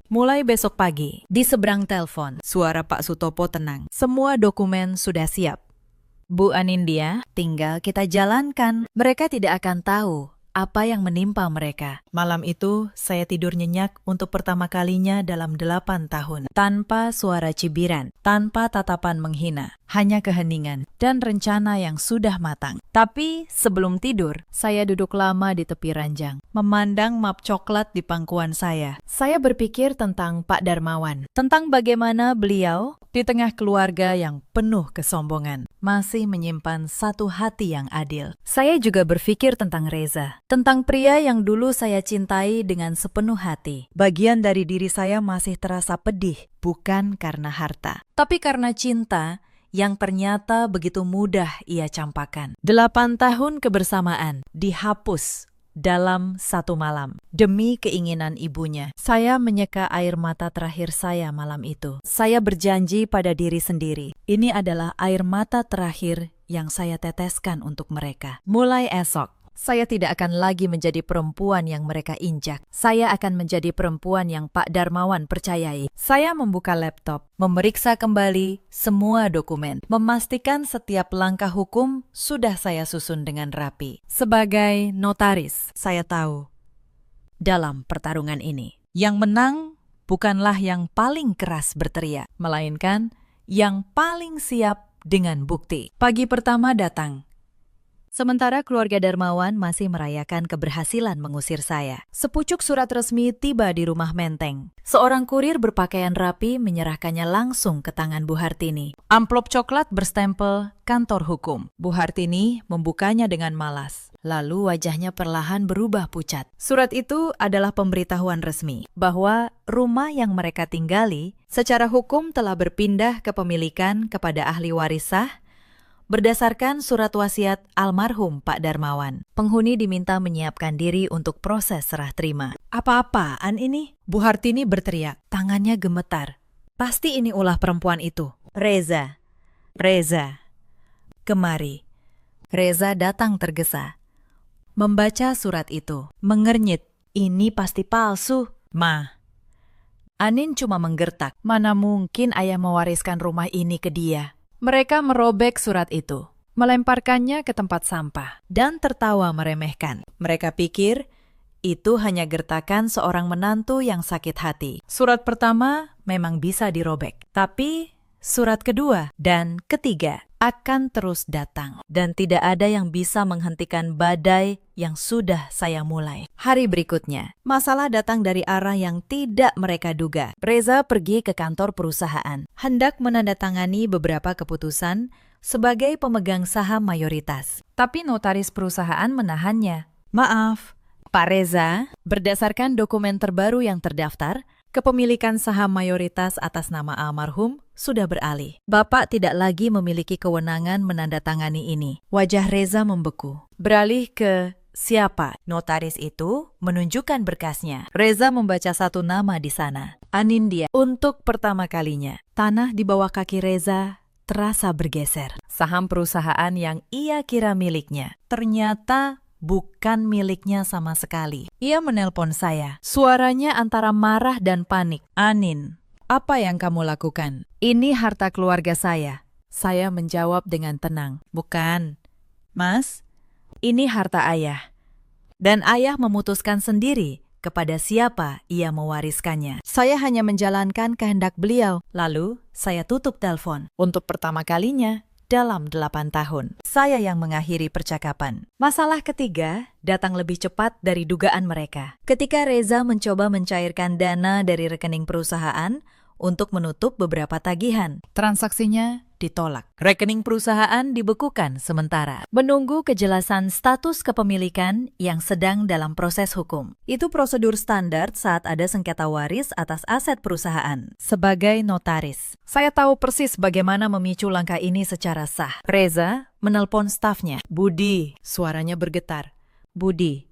Mulai besok pagi, di seberang telepon, suara Pak Sutopo tenang. "Semua dokumen sudah siap. Bu Anindya, tinggal kita jalankan. Mereka tidak akan tahu apa yang menimpa mereka." Malam itu, saya tidur nyenyak untuk pertama kalinya dalam 8 tahun. Tanpa suara cibiran, tanpa tatapan menghina, hanya keheningan dan rencana yang sudah matang. Tapi sebelum tidur, saya duduk lama di tepi ranjang, memandang map coklat di pangkuan saya. Saya berpikir tentang Pak Darmawan, tentang bagaimana beliau di tengah keluarga yang penuh kesombongan masih menyimpan satu hati yang adil. Saya juga berpikir tentang Reza, tentang pria yang dulu saya cintai dengan sepenuh hati. Bagian dari diri saya masih terasa pedih, bukan karena harta, tapi karena cinta yang ternyata begitu mudah ia campakkan. 8 tahun kebersamaan dihapus dalam 1 malam. Demi keinginan ibunya, saya menyeka air mata terakhir saya malam itu. Saya berjanji pada diri sendiri, ini adalah air mata terakhir yang saya teteskan untuk mereka. Mulai esok, saya tidak akan lagi menjadi perempuan yang mereka injak. Saya akan menjadi perempuan yang Pak Darmawan percayai. Saya membuka laptop, memeriksa kembali semua dokumen, memastikan setiap langkah hukum sudah saya susun dengan rapi. Sebagai notaris, saya tahu dalam pertarungan ini, yang menang bukanlah yang paling keras berteriak, melainkan yang paling siap dengan bukti. Pagi pertama datang. Sementara keluarga Darmawan masih merayakan keberhasilan mengusir saya. Sepucuk surat resmi tiba di rumah Menteng. Seorang kurir berpakaian rapi menyerahkannya langsung ke tangan Bu Hartini. Amplop coklat berstempel kantor hukum. Bu Hartini membukanya dengan malas. Lalu wajahnya perlahan berubah pucat. Surat itu adalah pemberitahuan resmi bahwa rumah yang mereka tinggali secara hukum telah berpindah kepemilikan kepada ahli waris sah berdasarkan surat wasiat almarhum Pak Darmawan. Penghuni diminta menyiapkan diri untuk proses serah terima. "Apa-apaan ini?" Bu Hartini berteriak. Tangannya gemetar. "Pasti ini ulah perempuan itu. Reza. Reza. Kemari." Reza datang tergesa. Membaca surat itu, mengernyit. "Ini pasti palsu." "Ma, Anin cuma menggertak. Mana mungkin ayah mewariskan rumah ini ke dia. Mereka merobek surat itu, melemparkannya ke tempat sampah, dan tertawa meremehkan. Mereka pikir itu hanya gertakan seorang menantu yang sakit hati. Surat pertama memang bisa dirobek, tapi surat kedua dan ketiga akan terus datang. Dan tidak ada yang bisa menghentikan badai yang sudah saya mulai. Hari berikutnya, masalah datang dari arah yang tidak mereka duga. Reza pergi ke kantor perusahaan, hendak menandatangani beberapa keputusan sebagai pemegang saham mayoritas. Tapi notaris perusahaan menahannya. Maaf, Pak Reza, berdasarkan dokumen terbaru yang terdaftar, kepemilikan saham mayoritas atas nama almarhum sudah beralih. Bapak tidak lagi memiliki kewenangan menandatangani ini. Wajah Reza membeku. Beralih ke siapa? Notaris itu menunjukkan berkasnya. Reza membaca satu nama di sana. Anindya. Untuk pertama kalinya, tanah di bawah kaki Reza terasa bergeser. Saham perusahaan yang ia kira miliknya ternyata bukan miliknya sama sekali. Ia menelpon saya. Suaranya antara marah dan panik. Anin, apa yang kamu lakukan? Ini harta keluarga saya. Saya menjawab dengan tenang. Bukan. Mas, ini harta ayah. Dan ayah memutuskan sendiri kepada siapa ia mewariskannya. Saya hanya menjalankan kehendak beliau. Lalu, saya tutup telepon. Untuk pertama kalinya dalam 8 tahun, saya yang mengakhiri percakapan. Masalah ketiga datang lebih cepat dari dugaan mereka. Ketika Reza mencoba mencairkan dana dari rekening perusahaan untuk menutup beberapa tagihan, transaksinya ditolak. Rekening perusahaan dibekukan sementara, menunggu kejelasan status kepemilikan yang sedang dalam proses hukum. Itu prosedur standar saat ada sengketa waris atas aset perusahaan. Sebagai notaris, saya tahu persis bagaimana memicu langkah ini secara sah. Reza menelpon stafnya. Budi, suaranya bergetar. Budi,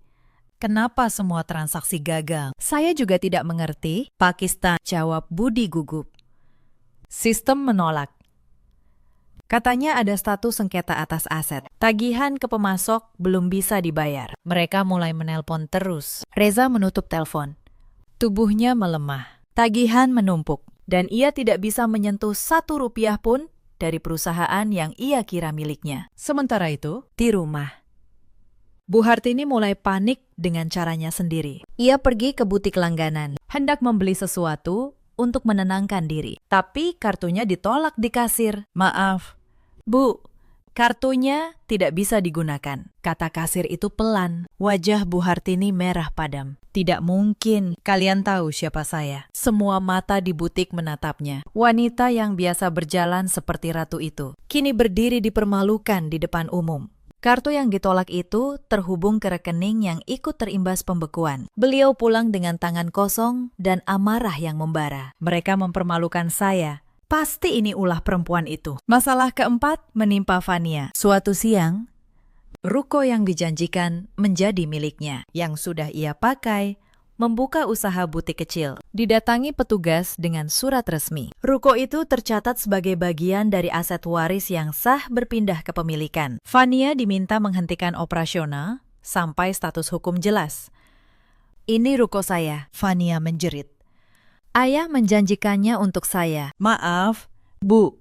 kenapa semua transaksi gagal? Saya juga tidak mengerti. Pakistan, jawab Budi gugup. Sistem menolak. Katanya ada status sengketa atas aset. Tagihan ke pemasok belum bisa dibayar. Mereka mulai menelpon terus. Reza menutup telepon. Tubuhnya melemah. Tagihan menumpuk. Dan ia tidak bisa menyentuh 1 rupiah pun dari perusahaan yang ia kira miliknya. Sementara itu, di rumah, Bu Hartini mulai panik dengan caranya sendiri. Ia pergi ke butik langganan, hendak membeli sesuatu untuk menenangkan diri. Tapi kartunya ditolak di kasir. Maaf, Bu, kartunya tidak bisa digunakan. Kata kasir itu pelan. Wajah Bu Hartini merah padam. Tidak mungkin, kalian tahu siapa saya. Semua mata di butik menatapnya. Wanita yang biasa berjalan seperti ratu itu, kini berdiri dipermalukan di depan umum. Kartu yang ditolak itu terhubung ke rekening yang ikut terimbas pembekuan. Beliau pulang dengan tangan kosong dan amarah yang membara. Mereka mempermalukan saya. Pasti ini ulah perempuan itu. Masalah keempat menimpa Fania. Suatu siang, ruko yang dijanjikan menjadi miliknya, yang sudah ia pakai, membuka usaha butik kecil. Didatangi petugas dengan surat resmi. Ruko itu tercatat sebagai bagian dari aset waris yang sah berpindah kepemilikan. Fania diminta menghentikan operasional sampai status hukum jelas. Ini ruko saya, Fania menjerit. Ayah menjanjikannya untuk saya. Maaf, Bu,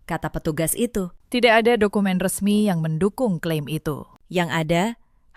kata petugas itu. Tidak ada dokumen resmi yang mendukung klaim itu. Yang ada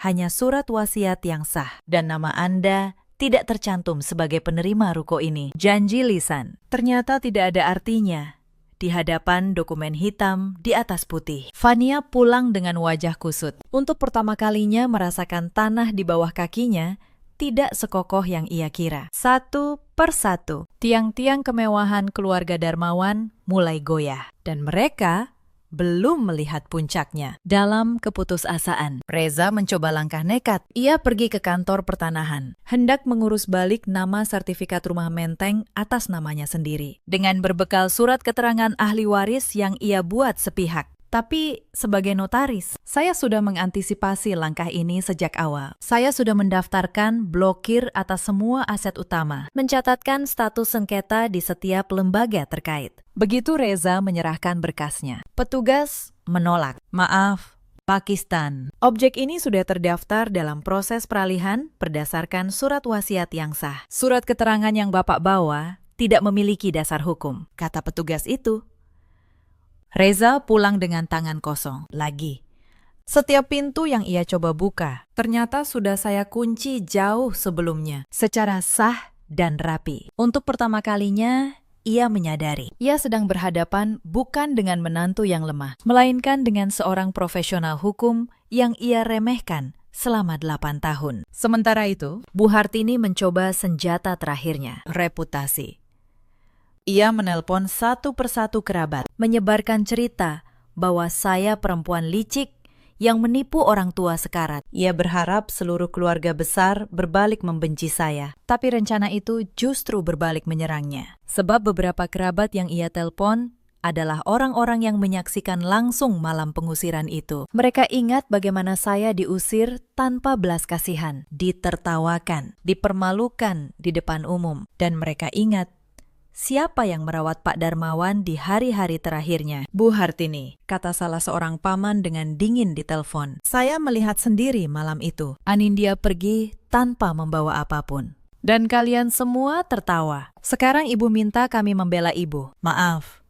hanya surat wasiat yang sah dan nama Anda tidak tercantum sebagai penerima ruko ini. Janji lisan ternyata tidak ada artinya di hadapan dokumen hitam di atas putih. Fania pulang dengan wajah kusut. Untuk pertama kalinya merasakan tanah di bawah kakinya tidak sekokoh yang ia kira. Satu persatu, tiang-tiang kemewahan keluarga Darmawan mulai goyah. Dan mereka belum melihat puncaknya. Dalam keputusasaan, Reza mencoba langkah nekat. Ia pergi ke kantor pertanahan, hendak mengurus balik nama sertifikat rumah menteng atas namanya sendiri, dengan berbekal surat keterangan ahli waris yang ia buat sepihak. Tapi sebagai notaris, saya sudah mengantisipasi langkah ini sejak awal. Saya sudah mendaftarkan blokir atas semua aset utama, mencatatkan status sengketa di setiap lembaga terkait. Begitu Reza menyerahkan berkasnya, petugas menolak. Maaf, Pakistan. Objek ini sudah terdaftar dalam proses peralihan berdasarkan surat wasiat yang sah. Surat keterangan yang Bapak bawa tidak memiliki dasar hukum, kata petugas itu. Reza pulang dengan tangan kosong. Lagi. Setiap pintu yang ia coba buka, ternyata sudah saya kunci jauh sebelumnya, secara sah dan rapi. Untuk pertama kalinya, ia menyadari ia sedang berhadapan bukan dengan menantu yang lemah, melainkan dengan seorang profesional hukum yang ia remehkan selama 8 tahun. Sementara itu, Bu Hartini mencoba senjata terakhirnya, reputasi. Ia menelpon satu persatu kerabat, menyebarkan cerita bahwa saya perempuan licik yang menipu orang tua sekarat. Ia berharap seluruh keluarga besar berbalik membenci saya. Tapi rencana itu justru berbalik menyerangnya. Sebab beberapa kerabat yang ia telpon adalah orang-orang yang menyaksikan langsung malam pengusiran itu. Mereka ingat bagaimana saya diusir tanpa belas kasihan, ditertawakan, dipermalukan di depan umum. Dan mereka ingat siapa yang merawat Pak Darmawan di hari-hari terakhirnya? Bu Hartini, kata salah seorang paman dengan dingin di telepon. Saya melihat sendiri malam itu. Anindya pergi tanpa membawa apapun. Dan kalian semua tertawa. Sekarang ibu minta kami membela ibu. Maaf,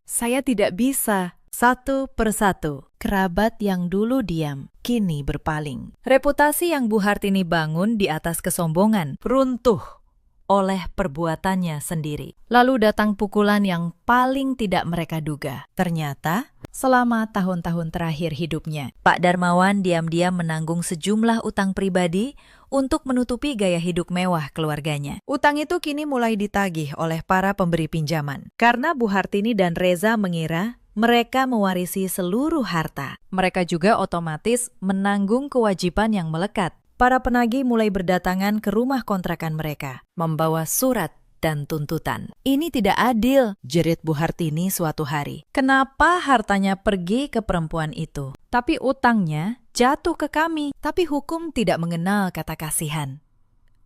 saya tidak bisa. Satu persatu, kerabat yang dulu diam, kini berpaling. Reputasi yang Bu Hartini bangun di atas kesombongan runtuh oleh perbuatannya sendiri. Lalu datang pukulan yang paling tidak mereka duga. Ternyata, selama tahun-tahun terakhir hidupnya, Pak Darmawan diam-diam menanggung sejumlah utang pribadi untuk menutupi gaya hidup mewah keluarganya. Utang itu kini mulai ditagih oleh para pemberi pinjaman. Karena Bu Hartini dan Reza mengira mereka mewarisi seluruh harta. Mereka juga otomatis menanggung kewajiban yang melekat. Para penagih mulai berdatangan ke rumah kontrakan mereka, membawa surat dan tuntutan. Ini tidak adil, jerit Bu Hartini suatu hari. Kenapa hartanya pergi ke perempuan itu? Tapi utangnya jatuh ke kami. Tapi hukum tidak mengenal kata kasihan.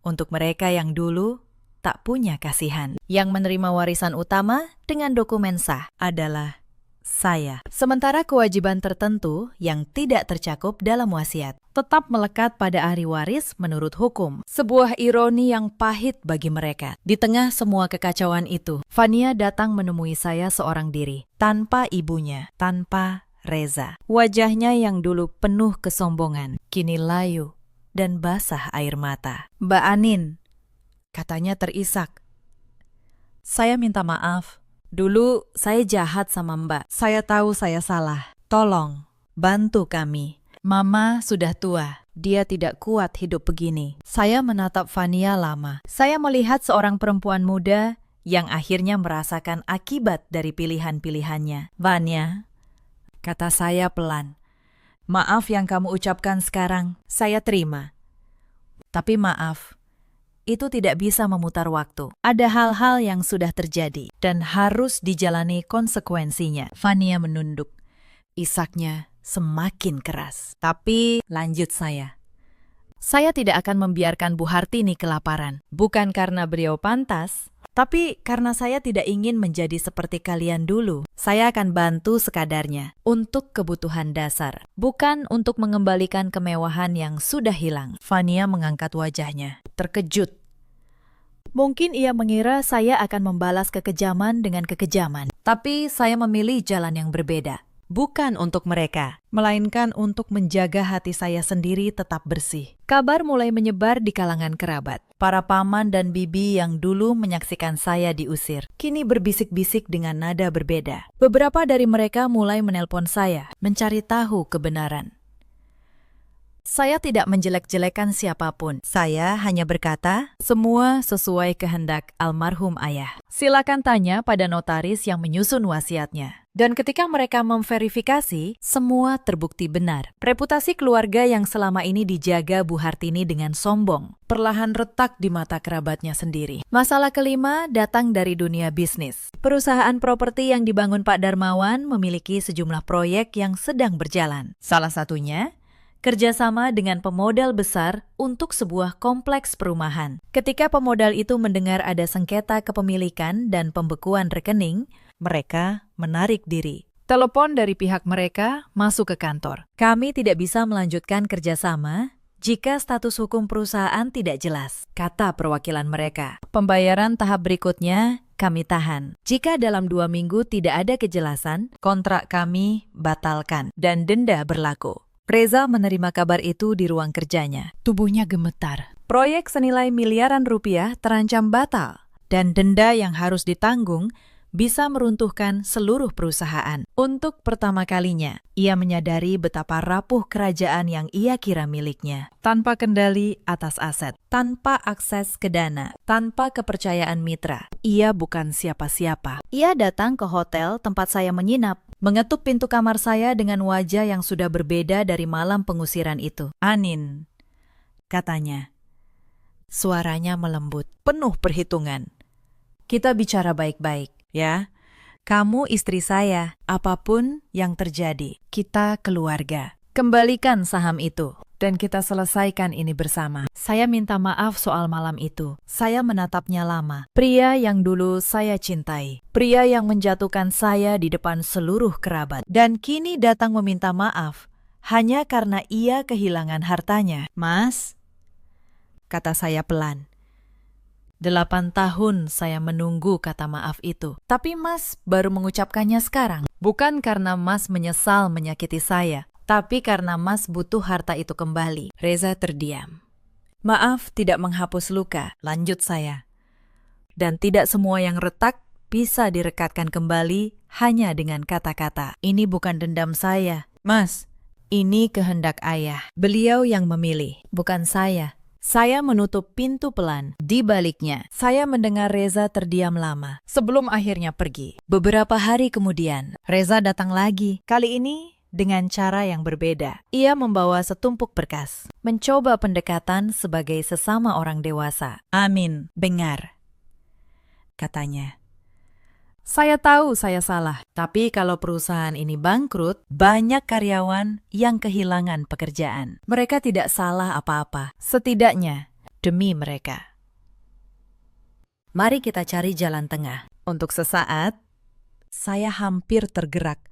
Untuk mereka yang dulu tak punya kasihan. Yang menerima warisan utama dengan dokumen sah adalah saya. Sementara kewajiban tertentu yang tidak tercakup dalam wasiat tetap melekat pada ahli waris menurut hukum. Sebuah ironi yang pahit bagi mereka. Di tengah semua kekacauan itu, Fania datang menemui saya seorang diri, tanpa ibunya, tanpa Reza. Wajahnya yang dulu penuh kesombongan, kini layu dan basah air mata. Mbak Anin, katanya terisak. Saya minta maaf. Dulu saya jahat sama Mbak. Saya tahu saya salah. Tolong, bantu kami. Mama sudah tua. Dia tidak kuat hidup begini. Saya menatap Fania lama. Saya melihat seorang perempuan muda yang akhirnya merasakan akibat dari pilihan-pilihannya. Fania, kata saya pelan. Maaf yang kamu ucapkan sekarang, saya terima. Tapi maaf, itu tidak bisa memutar waktu. Ada hal-hal yang sudah terjadi dan harus dijalani konsekuensinya. Fania menunduk. Isaknya semakin keras. Tapi lanjut saya. Saya tidak akan membiarkan Bu Hartini kelaparan. Bukan karena beliau pantas, tapi karena saya tidak ingin menjadi seperti kalian dulu. Saya akan bantu sekadarnya untuk kebutuhan dasar, bukan untuk mengembalikan kemewahan yang sudah hilang. Fania mengangkat wajahnya, terkejut. Mungkin ia mengira saya akan membalas kekejaman dengan kekejaman. Tapi saya memilih jalan yang berbeda. Bukan untuk mereka, melainkan untuk menjaga hati saya sendiri tetap bersih. Kabar mulai menyebar di kalangan kerabat. Para paman dan bibi yang dulu menyaksikan saya diusir, kini berbisik-bisik dengan nada berbeda. Beberapa dari mereka mulai menelpon saya, mencari tahu kebenaran. Saya tidak menjelek-jelekan siapapun. Saya hanya berkata, semua sesuai kehendak almarhum ayah. Silakan tanya pada notaris yang menyusun wasiatnya. Dan ketika mereka memverifikasi, semua terbukti benar. Reputasi keluarga yang selama ini dijaga Bu Hartini dengan sombong, perlahan retak di mata kerabatnya sendiri. Masalah kelima datang dari dunia bisnis. Perusahaan properti yang dibangun Pak Darmawan memiliki sejumlah proyek yang sedang berjalan. Salah satunya, kerjasama dengan pemodal besar untuk sebuah kompleks perumahan. Ketika pemodal itu mendengar ada sengketa kepemilikan dan pembekuan rekening, mereka menarik diri. Telepon dari pihak mereka masuk ke kantor. Kami tidak bisa melanjutkan kerjasama jika status hukum perusahaan tidak jelas, kata perwakilan mereka. Pembayaran tahap berikutnya kami tahan. Jika dalam 2 minggu tidak ada kejelasan, kontrak kami batalkan dan denda berlaku. Reza menerima kabar itu di ruang kerjanya. Tubuhnya gemetar. Proyek senilai miliaran rupiah terancam batal, dan denda yang harus ditanggung bisa meruntuhkan seluruh perusahaan. Untuk pertama kalinya, ia menyadari betapa rapuh kerajaan yang ia kira miliknya. Tanpa kendali atas aset, tanpa akses ke dana, tanpa kepercayaan mitra, ia bukan siapa-siapa. Ia datang ke hotel tempat saya menginap, mengetuk pintu kamar saya dengan wajah yang sudah berbeda dari malam pengusiran itu. "Anin," katanya. Suaranya melembut, penuh perhitungan. "Kita bicara baik-baik. Ya, kamu istri saya, apapun yang terjadi, kita keluarga. Kembalikan saham itu, dan kita selesaikan ini bersama. Saya minta maaf soal malam itu. Saya menatapnya lama. Pria yang dulu saya cintai. Pria yang menjatuhkan saya di depan seluruh kerabat. Dan kini datang meminta maaf, hanya karena ia kehilangan hartanya. Mas, kata saya pelan. 8 tahun saya menunggu kata maaf itu. Tapi Mas baru mengucapkannya sekarang. Bukan karena Mas menyesal menyakiti saya, tapi karena Mas butuh harta itu kembali. Reza terdiam. Maaf tidak menghapus luka, lanjut saya. Dan tidak semua yang retak bisa direkatkan kembali hanya dengan kata-kata. Ini bukan dendam saya. Mas, ini kehendak ayah. Beliau yang memilih, bukan saya. Saya menutup pintu pelan. Di baliknya, saya mendengar Reza terdiam lama sebelum akhirnya pergi. Beberapa hari kemudian, Reza datang lagi. Kali ini dengan cara yang berbeda. Ia membawa setumpuk berkas, mencoba pendekatan sebagai sesama orang dewasa. "Amin, bengar," katanya. "Saya tahu saya salah, tapi kalau perusahaan ini bangkrut, banyak karyawan yang kehilangan pekerjaan. Mereka tidak salah apa-apa, setidaknya demi mereka. Mari kita cari jalan tengah." Untuk sesaat, saya hampir tergerak.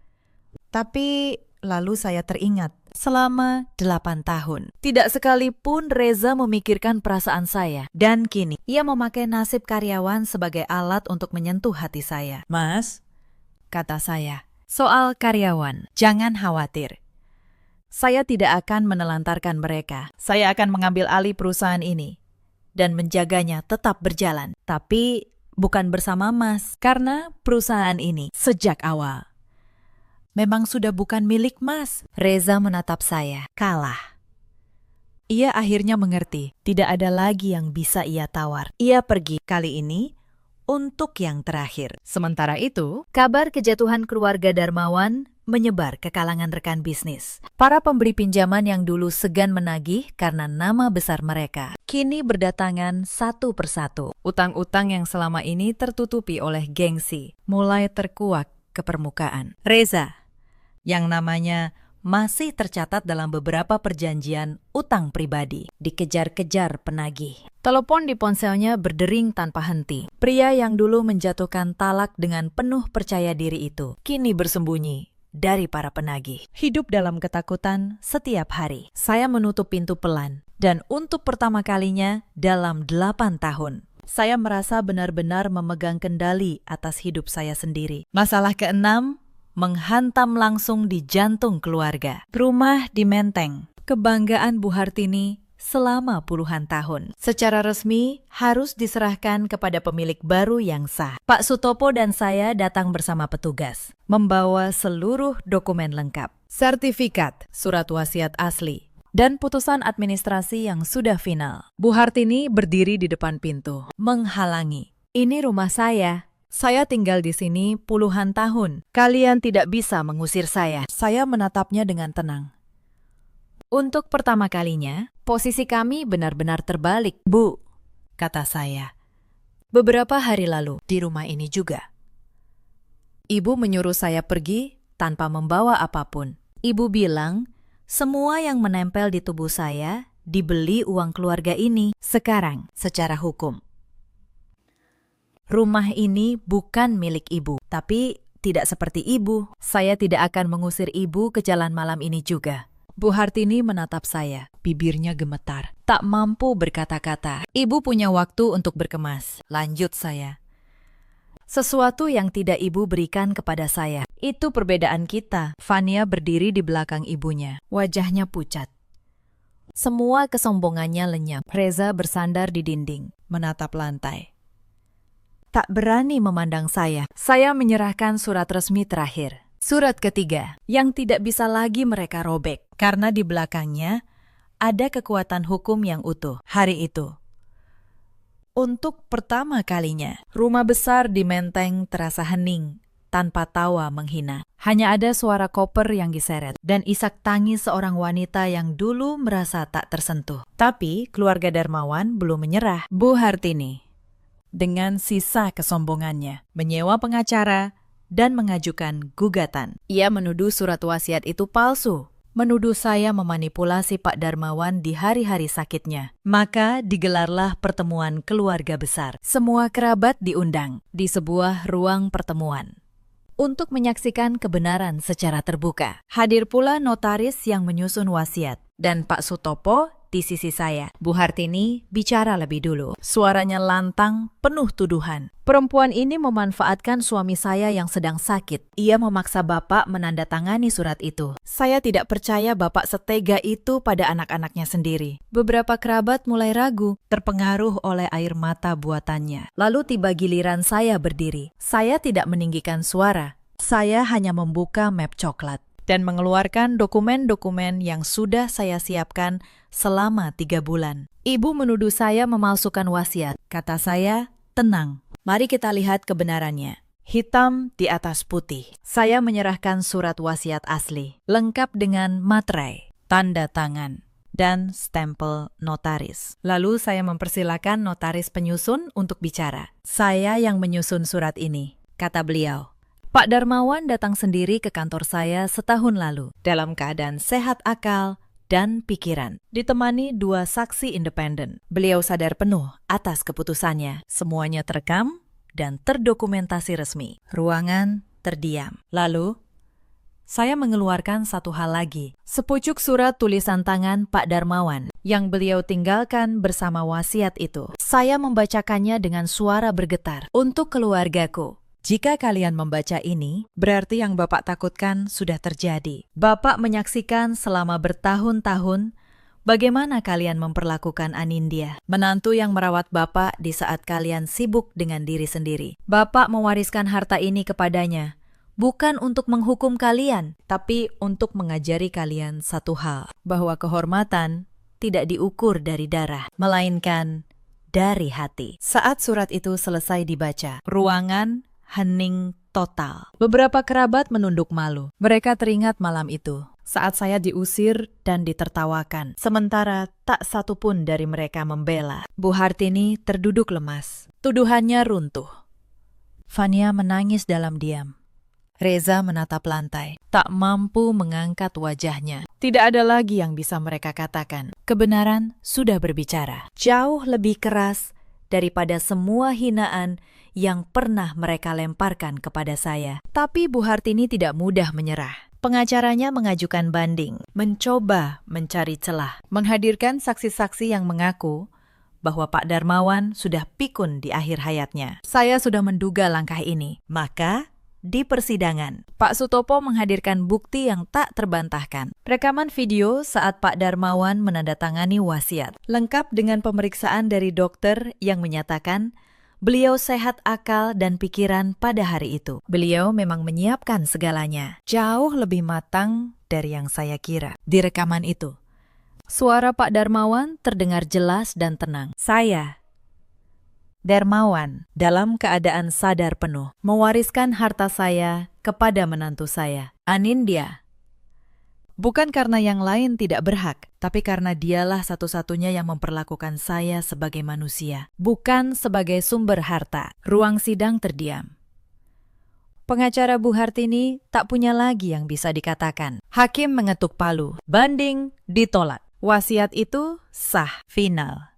Tapi lalu saya teringat, selama 8 tahun, tidak sekalipun Reza memikirkan perasaan saya. Dan kini, ia memakai nasib karyawan sebagai alat untuk menyentuh hati saya. "Mas," kata saya, "soal karyawan, jangan khawatir. Saya tidak akan menelantarkan mereka. Saya akan mengambil alih perusahaan ini dan menjaganya tetap berjalan. Tapi bukan bersama Mas, karena perusahaan ini sejak awal memang sudah bukan milik Mas." Reza menatap saya. Kalah. Ia akhirnya mengerti. Tidak ada lagi yang bisa ia tawar. Ia pergi kali ini untuk yang terakhir. Sementara itu, kabar kejatuhan keluarga Darmawan menyebar ke kalangan rekan bisnis. Para pemberi pinjaman yang dulu segan menagih karena nama besar mereka, kini berdatangan satu persatu. Utang-utang yang selama ini tertutupi oleh gengsi mulai terkuak ke permukaan. Reza, yang namanya masih tercatat dalam beberapa perjanjian utang pribadi, dikejar-kejar penagih. Telepon di ponselnya berdering tanpa henti. Pria yang dulu menjatuhkan talak dengan penuh percaya diri itu, kini bersembunyi dari para penagih. Hidup dalam ketakutan setiap hari. Saya menutup pintu pelan, dan untuk pertama kalinya dalam 8 tahun, saya merasa benar-benar memegang kendali atas hidup saya sendiri. Masalah keenam menghantam langsung di jantung keluarga. Rumah di Menteng, kebanggaan Bu Hartini selama puluhan tahun, secara resmi harus diserahkan kepada pemilik baru yang sah. Pak Sutopo dan saya datang bersama petugas, membawa seluruh dokumen lengkap, sertifikat, surat wasiat asli, dan putusan administrasi yang sudah final. Bu Hartini berdiri di depan pintu, menghalangi. "Ini rumah saya. Saya tinggal di sini puluhan tahun. Kalian tidak bisa mengusir saya." Saya menatapnya dengan tenang. Untuk pertama kalinya, posisi kami benar-benar terbalik. "Bu," kata saya, "beberapa hari lalu di rumah ini juga, Ibu menyuruh saya pergi tanpa membawa apapun. Ibu bilang, semua yang menempel di tubuh saya dibeli uang keluarga ini sekarang secara hukum. Rumah ini bukan milik Ibu, tapi tidak seperti ibu. Saya tidak akan mengusir ibu ke jalan malam ini juga. Bu Hartini menatap saya. Bibirnya gemetar. Tak mampu berkata-kata. Ibu punya waktu untuk berkemas. Lanjut saya. Sesuatu yang tidak ibu berikan kepada saya. Itu perbedaan kita. Fania berdiri di belakang ibunya. Wajahnya pucat. Semua kesombongannya lenyap. Reza bersandar di dinding, menatap lantai. Tak berani memandang saya. Saya menyerahkan surat resmi terakhir. Surat ketiga, yang tidak bisa lagi mereka robek. Karena di belakangnya ada kekuatan hukum yang utuh. Hari itu, untuk pertama kalinya, rumah besar di Menteng terasa hening, tanpa tawa menghina. Hanya ada suara koper yang diseret, dan isak tangis seorang wanita yang dulu merasa tak tersentuh. Tapi keluarga Darmawan belum menyerah. Bu Hartini, dengan sisa kesombongannya, menyewa pengacara dan mengajukan gugatan. Ia menuduh surat wasiat itu palsu, menuduh saya memanipulasi Pak Darmawan di hari-hari sakitnya. Maka digelarlah pertemuan keluarga besar. Semua kerabat diundang di sebuah ruang pertemuan untuk menyaksikan kebenaran secara terbuka. Hadir pula notaris yang menyusun wasiat dan Pak Sutopo di sisi saya. Bu Hartini bicara lebih dulu. Suaranya lantang, penuh tuduhan. Perempuan ini memanfaatkan suami saya yang sedang sakit. Ia memaksa Bapak menandatangani surat itu. Saya tidak percaya Bapak setega itu pada anak-anaknya sendiri. Beberapa kerabat mulai ragu, terpengaruh oleh air mata buatannya. Lalu tiba giliran saya berdiri. Saya tidak meninggikan suara. Saya hanya membuka map coklat dan mengeluarkan dokumen-dokumen yang sudah saya siapkan selama 3 bulan. Ibu menuduh saya memalsukan wasiat. Kata saya, tenang, mari kita lihat kebenarannya. Hitam di atas putih. Saya menyerahkan surat wasiat asli, lengkap dengan materai, tanda tangan, dan stempel notaris. Lalu saya mempersilakan notaris penyusun untuk bicara. Saya yang menyusun surat ini, kata beliau. Pak Darmawan datang sendiri ke kantor saya setahun lalu, dalam keadaan sehat akal dan pikiran, ditemani 2 saksi independen. Beliau sadar penuh atas keputusannya. Semuanya terekam dan terdokumentasi resmi. Ruangan terdiam. Lalu, saya mengeluarkan satu hal lagi. Sepucuk surat tulisan tangan Pak Darmawan yang beliau tinggalkan bersama wasiat itu. Saya membacakannya dengan suara bergetar. Untuk keluargaku. Jika kalian membaca ini, berarti yang Bapak takutkan sudah terjadi. Bapak menyaksikan selama bertahun-tahun bagaimana kalian memperlakukan Anindya, menantu yang merawat Bapak di saat kalian sibuk dengan diri sendiri. Bapak mewariskan harta ini kepadanya, bukan untuk menghukum kalian, tapi untuk mengajari kalian satu hal, bahwa kehormatan tidak diukur dari darah, melainkan dari hati. Saat surat itu selesai dibaca, ruangan hening total. Beberapa kerabat menunduk malu. Mereka teringat malam itu, saat saya diusir dan ditertawakan. Sementara tak satu pun dari mereka membela. Bu Hartini terduduk lemas. Tuduhannya runtuh. Fania menangis dalam diam. Reza menatap lantai, tak mampu mengangkat wajahnya. Tidak ada lagi yang bisa mereka katakan. Kebenaran sudah berbicara. Jauh lebih keras daripada semua hinaan yang pernah mereka lemparkan kepada saya. Tapi Bu Hartini tidak mudah menyerah. Pengacaranya mengajukan banding, mencoba mencari celah, menghadirkan saksi-saksi yang mengaku bahwa Pak Darmawan sudah pikun di akhir hayatnya. Saya sudah menduga langkah ini. Maka, di persidangan, Pak Sutopo menghadirkan bukti yang tak terbantahkan. Rekaman video saat Pak Darmawan menandatangani wasiat, lengkap dengan pemeriksaan dari dokter yang menyatakan beliau sehat akal dan pikiran pada hari itu. Beliau memang menyiapkan segalanya, jauh lebih matang dari yang saya kira. Di rekaman itu, suara Pak Darmawan terdengar jelas dan tenang. Saya, Darmawan, dalam keadaan sadar penuh, mewariskan harta saya kepada menantu saya, Anindya. Bukan karena yang lain tidak berhak, tapi karena dialah satu-satunya yang memperlakukan saya sebagai manusia, bukan sebagai sumber harta. Ruang sidang terdiam. Pengacara Bu Hartini tak punya lagi yang bisa dikatakan. Hakim mengetuk palu. Banding ditolak. Wasiat itu sah, final,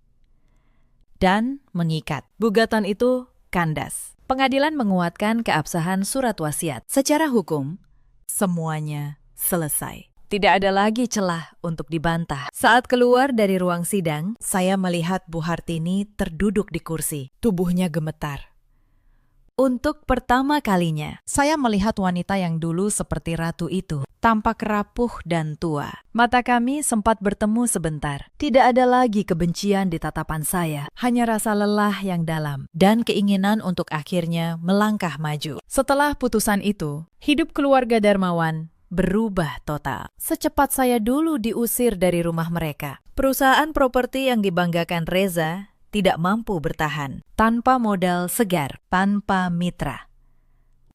dan mengikat. Gugatan itu kandas. Pengadilan menguatkan keabsahan surat wasiat. Secara hukum, semuanya selesai. Tidak ada lagi celah untuk dibantah. Saat keluar dari ruang sidang, Saya melihat Bu Hartini terduduk di kursi. Tubuhnya gemetar. untuk pertama kalinya, Saya melihat wanita yang dulu seperti ratu itu, tampak rapuh dan tua. mata kami sempat bertemu sebentar. Tidak ada lagi kebencian di tatapan saya, Hanya rasa lelah yang dalam dan keinginan untuk akhirnya melangkah maju. Setelah putusan itu, hidup keluarga Darmawan berubah total. Secepat saya dulu diusir dari rumah mereka. perusahaan properti yang dibanggakan Reza tidak mampu bertahan. Tanpa modal segar, tanpa mitra.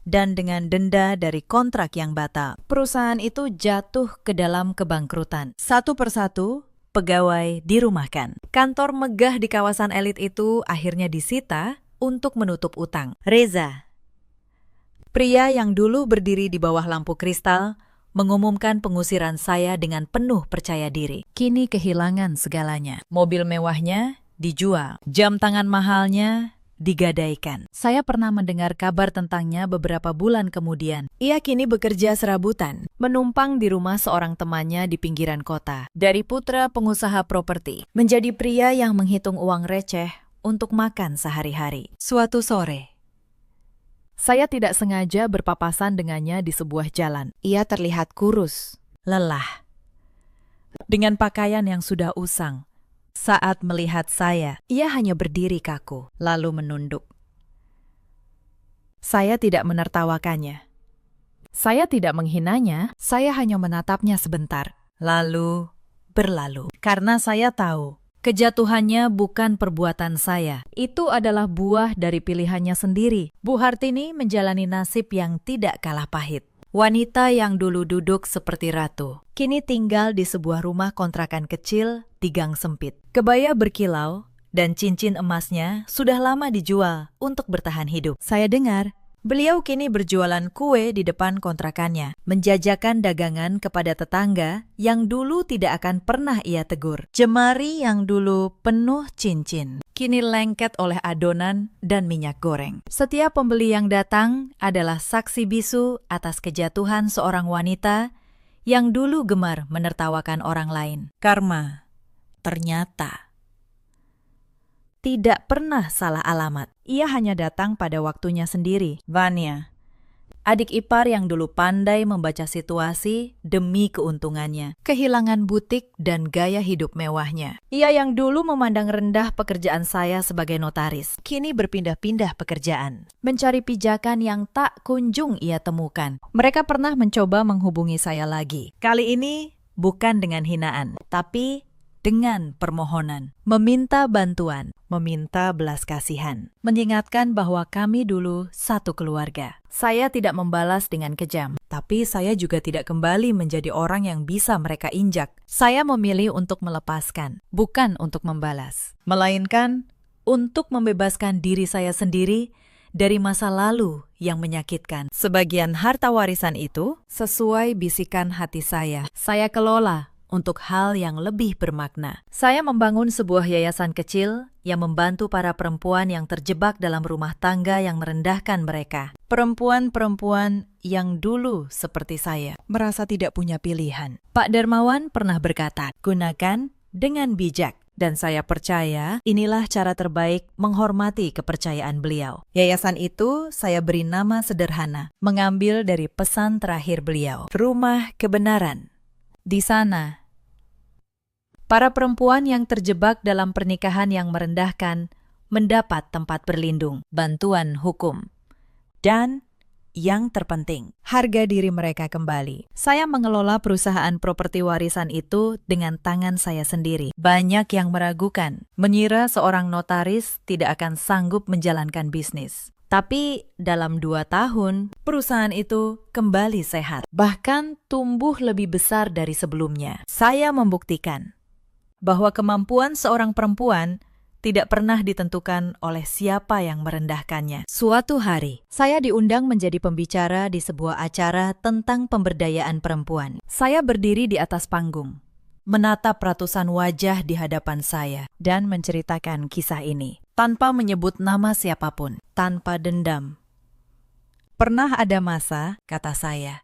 Dan dengan denda dari kontrak yang batal, perusahaan itu jatuh ke dalam kebangkrutan. Satu persatu, pegawai dirumahkan. Kantor megah di kawasan elit itu akhirnya disita untuk menutup utang. Reza, Pria yang dulu berdiri di bawah lampu kristal mengumumkan pengusiran saya dengan penuh percaya diri. Kini kehilangan segalanya. Mobil mewahnya dijual, jam tangan mahalnya digadaikan. Saya pernah mendengar kabar tentangnya beberapa bulan kemudian. Ia kini bekerja serabutan, menumpang di rumah seorang temannya di pinggiran kota. Dari putra pengusaha properti, menjadi pria yang menghitung uang receh untuk makan sehari-hari. Suatu sore, saya tidak sengaja berpapasan dengannya di sebuah jalan. Ia terlihat kurus, lelah, dengan pakaian yang sudah usang. Saat melihat saya, ia hanya berdiri kaku, lalu menunduk. Saya tidak menertawakannya. Saya tidak menghinanya, saya hanya menatapnya sebentar, lalu berlalu. Karena saya tahu, kejatuhannya bukan perbuatan saya. Itu adalah buah dari pilihannya sendiri. Bu Hartini menjalani nasib yang tidak kalah pahit. Wanita yang dulu duduk seperti ratu, kini tinggal di sebuah rumah kontrakan kecil di gang sempit. Kebaya berkilau dan cincin emasnya sudah lama dijual untuk bertahan hidup. Saya dengar, beliau kini berjualan kue di depan kontrakannya, menjajakan dagangan kepada tetangga yang dulu tidak akan pernah ia tegur. Jemari yang dulu penuh cincin, kini lengket oleh adonan dan minyak goreng. Setiap pembeli yang datang adalah saksi bisu atas kejatuhan seorang wanita yang dulu gemar menertawakan orang lain. Karma, ternyata, tidak pernah salah alamat. Ia hanya datang pada waktunya sendiri. Vanya, adik ipar yang dulu pandai membaca situasi demi keuntungannya, kehilangan butik dan gaya hidup mewahnya. Ia yang dulu memandang rendah pekerjaan saya sebagai notaris, kini berpindah-pindah pekerjaan, mencari pijakan yang tak kunjung ia temukan. Mereka pernah mencoba menghubungi saya lagi. Kali ini bukan dengan hinaan, tapi dengan permohonan, meminta bantuan, meminta belas kasihan, mengingatkan bahwa kami dulu satu keluarga. Saya tidak membalas dengan kejam, tapi saya juga tidak kembali menjadi orang yang bisa mereka injak. Saya memilih untuk melepaskan, bukan untuk membalas, melainkan untuk membebaskan diri saya sendiri dari masa lalu yang menyakitkan. Sebagian harta warisan itu, sesuai bisikan hati saya kelola untuk hal yang lebih bermakna. Saya membangun sebuah yayasan kecil yang membantu para perempuan yang terjebak dalam rumah tangga yang merendahkan mereka. Perempuan-perempuan yang dulu seperti saya, merasa tidak punya pilihan. Pak Darmawan pernah berkata, gunakan dengan bijak. Dan saya percaya inilah cara terbaik menghormati kepercayaan beliau. Yayasan itu saya beri nama sederhana, mengambil dari pesan terakhir beliau, Rumah Kebenaran. Di sana, para perempuan yang terjebak dalam pernikahan yang merendahkan mendapat tempat berlindung, bantuan hukum, dan yang terpenting, harga diri mereka kembali. Saya mengelola perusahaan properti warisan itu dengan tangan saya sendiri. Banyak yang meragukan, mengira seorang notaris tidak akan sanggup menjalankan bisnis. Tapi dalam 2 tahun, perusahaan itu kembali sehat, bahkan tumbuh lebih besar dari sebelumnya. Saya membuktikan bahwa kemampuan seorang perempuan tidak pernah ditentukan oleh siapa yang merendahkannya. Suatu hari, saya diundang menjadi pembicara di sebuah acara tentang pemberdayaan perempuan. Saya berdiri di atas panggung, menatap ratusan wajah di hadapan saya, dan menceritakan kisah ini. tanpa menyebut nama siapapun, tanpa dendam. Pernah ada masa, kata saya,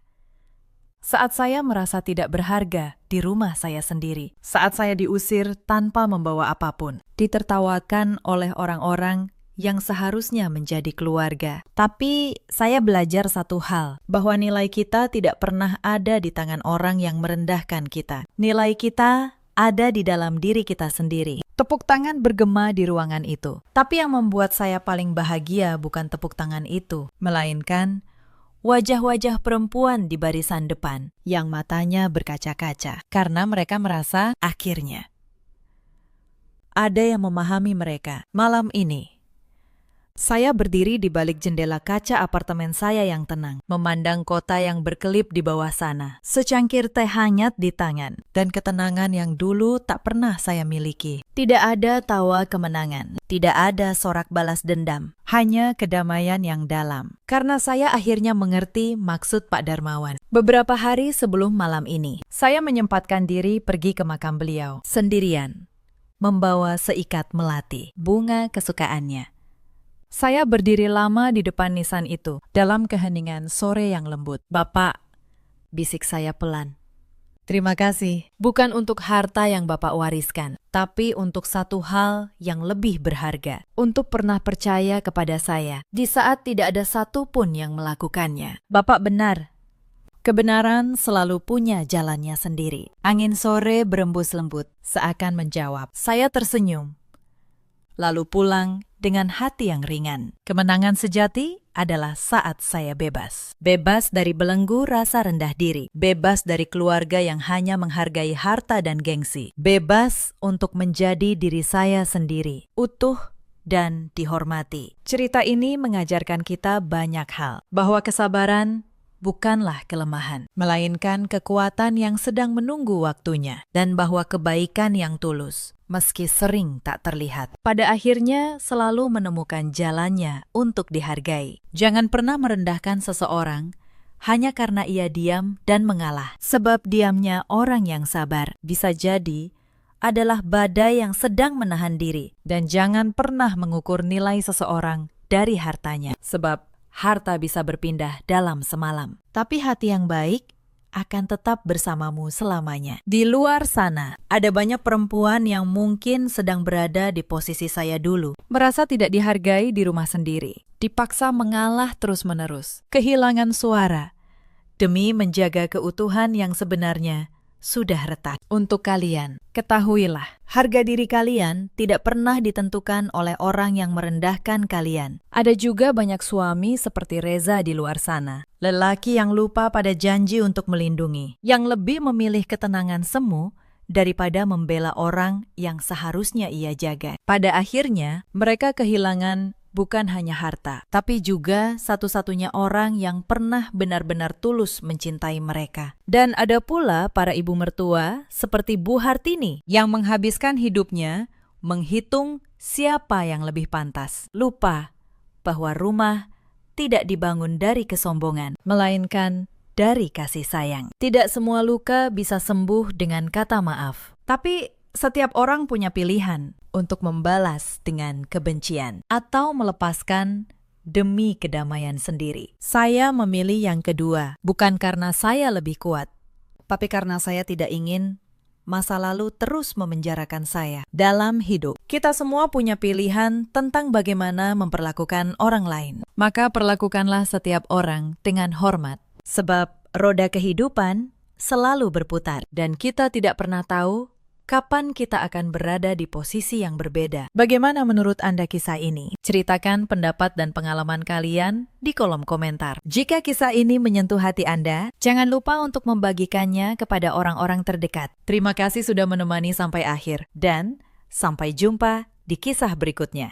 saat saya merasa tidak berharga di rumah saya sendiri, saat saya diusir tanpa membawa apapun, ditertawakan oleh orang-orang yang seharusnya menjadi keluarga. Tapi saya belajar satu hal, bahwa nilai kita tidak pernah ada di tangan orang yang merendahkan kita. Nilai kita ada di dalam diri kita sendiri. Tepuk tangan bergema di ruangan itu. Tapi yang membuat saya paling bahagia bukan tepuk tangan itu, melainkan wajah-wajah perempuan di barisan depan yang matanya berkaca-kaca. Karena mereka merasa akhirnya ada yang memahami mereka. Malam ini, saya berdiri di balik jendela kaca apartemen saya yang tenang, memandang kota yang berkelip di bawah sana, secangkir teh hangat di tangan, dan ketenangan yang dulu tak pernah saya miliki. Tidak ada tawa kemenangan, tidak ada sorak balas dendam, hanya kedamaian yang dalam. Karena saya akhirnya mengerti maksud Pak Darmawan. Beberapa hari sebelum malam ini, saya menyempatkan diri pergi ke makam beliau, sendirian, membawa seikat melati, bunga kesukaannya. Saya berdiri lama di depan nisan itu, dalam keheningan sore yang lembut. Bapak, bisik saya pelan. Terima kasih, bukan untuk harta yang Bapak wariskan, tapi untuk satu hal yang lebih berharga, untuk pernah percaya kepada saya, di saat tidak ada satupun yang melakukannya. Bapak benar, kebenaran selalu punya jalannya sendiri. Angin sore berembus lembut, seakan menjawab. Saya tersenyum, lalu pulang dengan hati yang ringan. Kemenangan sejati adalah saat saya bebas. Bebas dari belenggu rasa rendah diri. Bebas dari keluarga yang hanya menghargai harta dan gengsi. Bebas untuk menjadi diri saya sendiri, utuh dan dihormati. Cerita ini mengajarkan kita banyak hal. Bahwa kesabaran bukanlah kelemahan, melainkan kekuatan yang sedang menunggu waktunya. Dan bahwa kebaikan yang tulus, meski sering tak terlihat, pada akhirnya selalu menemukan jalannya untuk dihargai. Jangan pernah merendahkan seseorang hanya karena ia diam dan mengalah. Sebab diamnya orang yang sabar bisa jadi adalah badai yang sedang menahan diri. Dan jangan pernah mengukur nilai seseorang dari hartanya, sebab harta bisa berpindah dalam semalam. Tapi hati yang baik akan tetap bersamamu selamanya. Di luar sana, ada banyak perempuan yang mungkin sedang berada di posisi saya dulu. Merasa tidak dihargai di rumah sendiri. Dipaksa mengalah terus-menerus. Kehilangan suara demi menjaga keutuhan yang sebenarnya sudah retak. Untuk kalian, ketahuilah, harga diri kalian tidak pernah ditentukan oleh orang yang merendahkan kalian. Ada juga banyak suami seperti Reza di luar sana. Lelaki yang lupa pada janji untuk melindungi, yang lebih memilih ketenangan semu daripada membela orang yang seharusnya ia jaga. Pada akhirnya, mereka kehilangan bukan hanya harta, tapi juga satu-satunya orang yang pernah benar-benar tulus mencintai mereka. Dan ada pula para ibu mertua seperti Bu Hartini yang menghabiskan hidupnya menghitung siapa yang lebih pantas. Lupa bahwa rumah tidak dibangun dari kesombongan, melainkan dari kasih sayang. Tidak semua luka bisa sembuh dengan kata maaf, tapi setiap orang punya pilihan untuk membalas dengan kebencian atau melepaskan demi kedamaian sendiri. Saya memilih yang kedua, bukan karena saya lebih kuat, tapi karena saya tidak ingin masa lalu terus memenjarakan saya dalam hidup. Kita semua punya pilihan tentang bagaimana memperlakukan orang lain. Maka perlakukanlah setiap orang dengan hormat, sebab roda kehidupan selalu berputar dan kita tidak pernah tahu kapan kita akan berada di posisi yang berbeda. Bagaimana menurut Anda kisah ini? Ceritakan pendapat dan pengalaman kalian di kolom komentar. Jika kisah ini menyentuh hati Anda, jangan lupa untuk membagikannya kepada orang-orang terdekat. Terima kasih sudah menemani sampai akhir, dan sampai jumpa di kisah berikutnya.